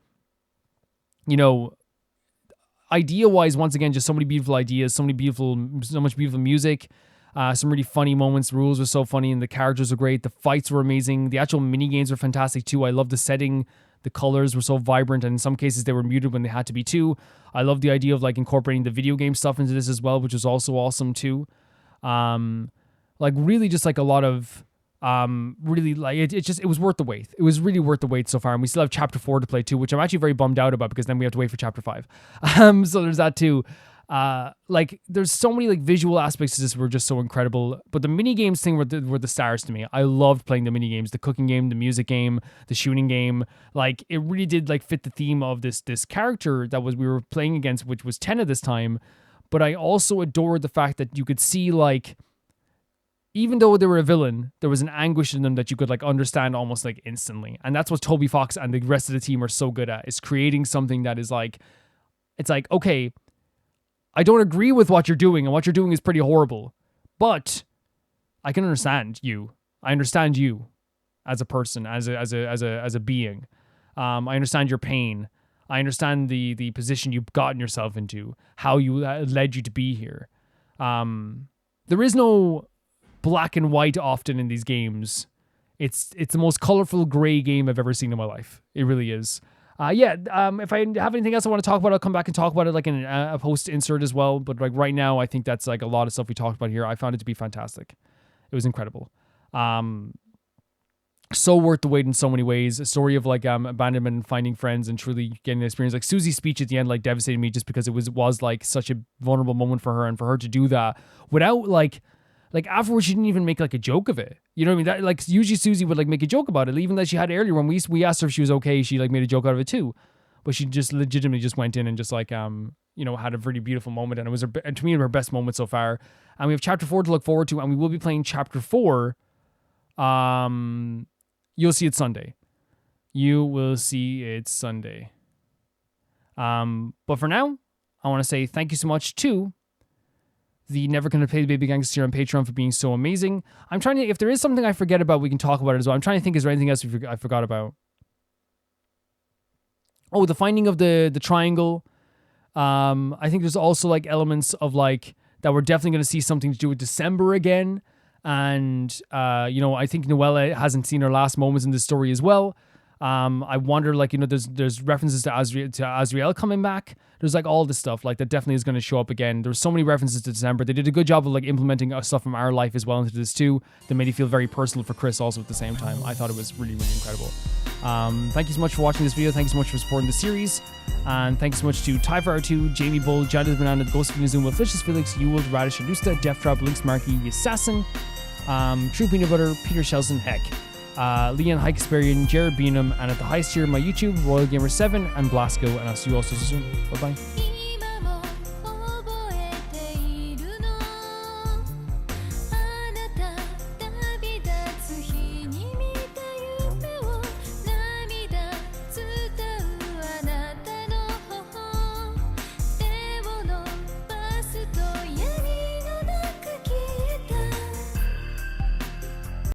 idea-wise, once again, just so many beautiful ideas, so much beautiful music, some really funny moments. The rules were so funny, and the characters were great. The fights were amazing. The actual mini-games were fantastic, too. I love the setting. The colors were so vibrant, and in some cases, they were muted when they had to be, too. I love the idea of, like, incorporating the video game stuff into this as well, which was also awesome, too. Really just, like, a lot of... really like it was worth the wait. It was really worth the wait so far, and we still have chapter 4 to play too, which I'm actually very bummed out about because then we have to wait for chapter 5. So there's that too. There's so many like visual aspects to this were just so incredible, but the mini games thing were the stars to me. I loved playing the mini games, the cooking game, the music game, the shooting game. Like it really did like fit the theme of this character that we were playing against, which was Tenna this time. But I also adored the fact that you could see like, even though they were a villain, there was an anguish in them that you could like understand almost like instantly. And that's what Toby Fox and the rest of the team are so good at, is creating something that is like, it's like, okay, I don't agree with what you're doing, and what you're doing is pretty horrible, but I can understand you. I understand you as a person, as a being. I understand your pain. I understand the position you've gotten yourself into, how you led you to be here. There is no black and white often in these games. It's the most colorful gray game I've ever seen in my life. It really is. If I have anything else I want to talk about, I'll come back and talk about it like in a post insert as well. But like right now, I think that's like a lot of stuff we talked about here. I found it to be fantastic. It was incredible. So worth the wait in so many ways. A story of like abandonment and finding friends and truly getting an experience. Like Susie's speech at the end like devastated me just because it was like such a vulnerable moment for her, and for her to do that without like afterwards she didn't even make like a joke of it. You know what I mean? That like usually Susie would like make a joke about it. Even that she had earlier when we asked her if she was okay, she like made a joke out of it too. But she just legitimately just went in and just like had a really beautiful moment, and it was and to me her best moment so far. And we have chapter 4 to look forward to, and we will be playing chapter 4. You'll see it Sunday. You will see it Sunday. But for now, I want to say thank you so much to the Never Gonna Pay the Baby Gangsters here on Patreon for being so amazing. I'm trying to, if there is something I forget about, we can talk about it as well. I'm trying to think, is there anything else I forgot about? Oh, the finding of the triangle. I think there's also like elements of like that we're definitely going to see something to do with December again. And, I think Noella hasn't seen her last moments in this story as well. I wonder, like, you know, there's references to Azrael coming back. There's like all this stuff like that definitely is going to show up again. There's so many references to December. They did a good job of like implementing stuff from our life as well into this too. That made it feel very personal for Chris also at the same time. I thought it was really, really incredible. Thank you so much for watching this video. Thank you so much for supporting the series. And thank you so much to Tyfire2, Jamie Bull, Jonathan Banana, The Ghost of Inazuma, Flicious Felix, Ewald, Radish, Adusta, Death Trap, Lynx Markey, Assassin, True Peanut Butter, Peter Shelson, Heck, Leon Hikesperian, Jared Beanham, and at the highest tier of my YouTube, Royal Gamer 7 and Blasco. And I'll see you all so soon. Bye bye.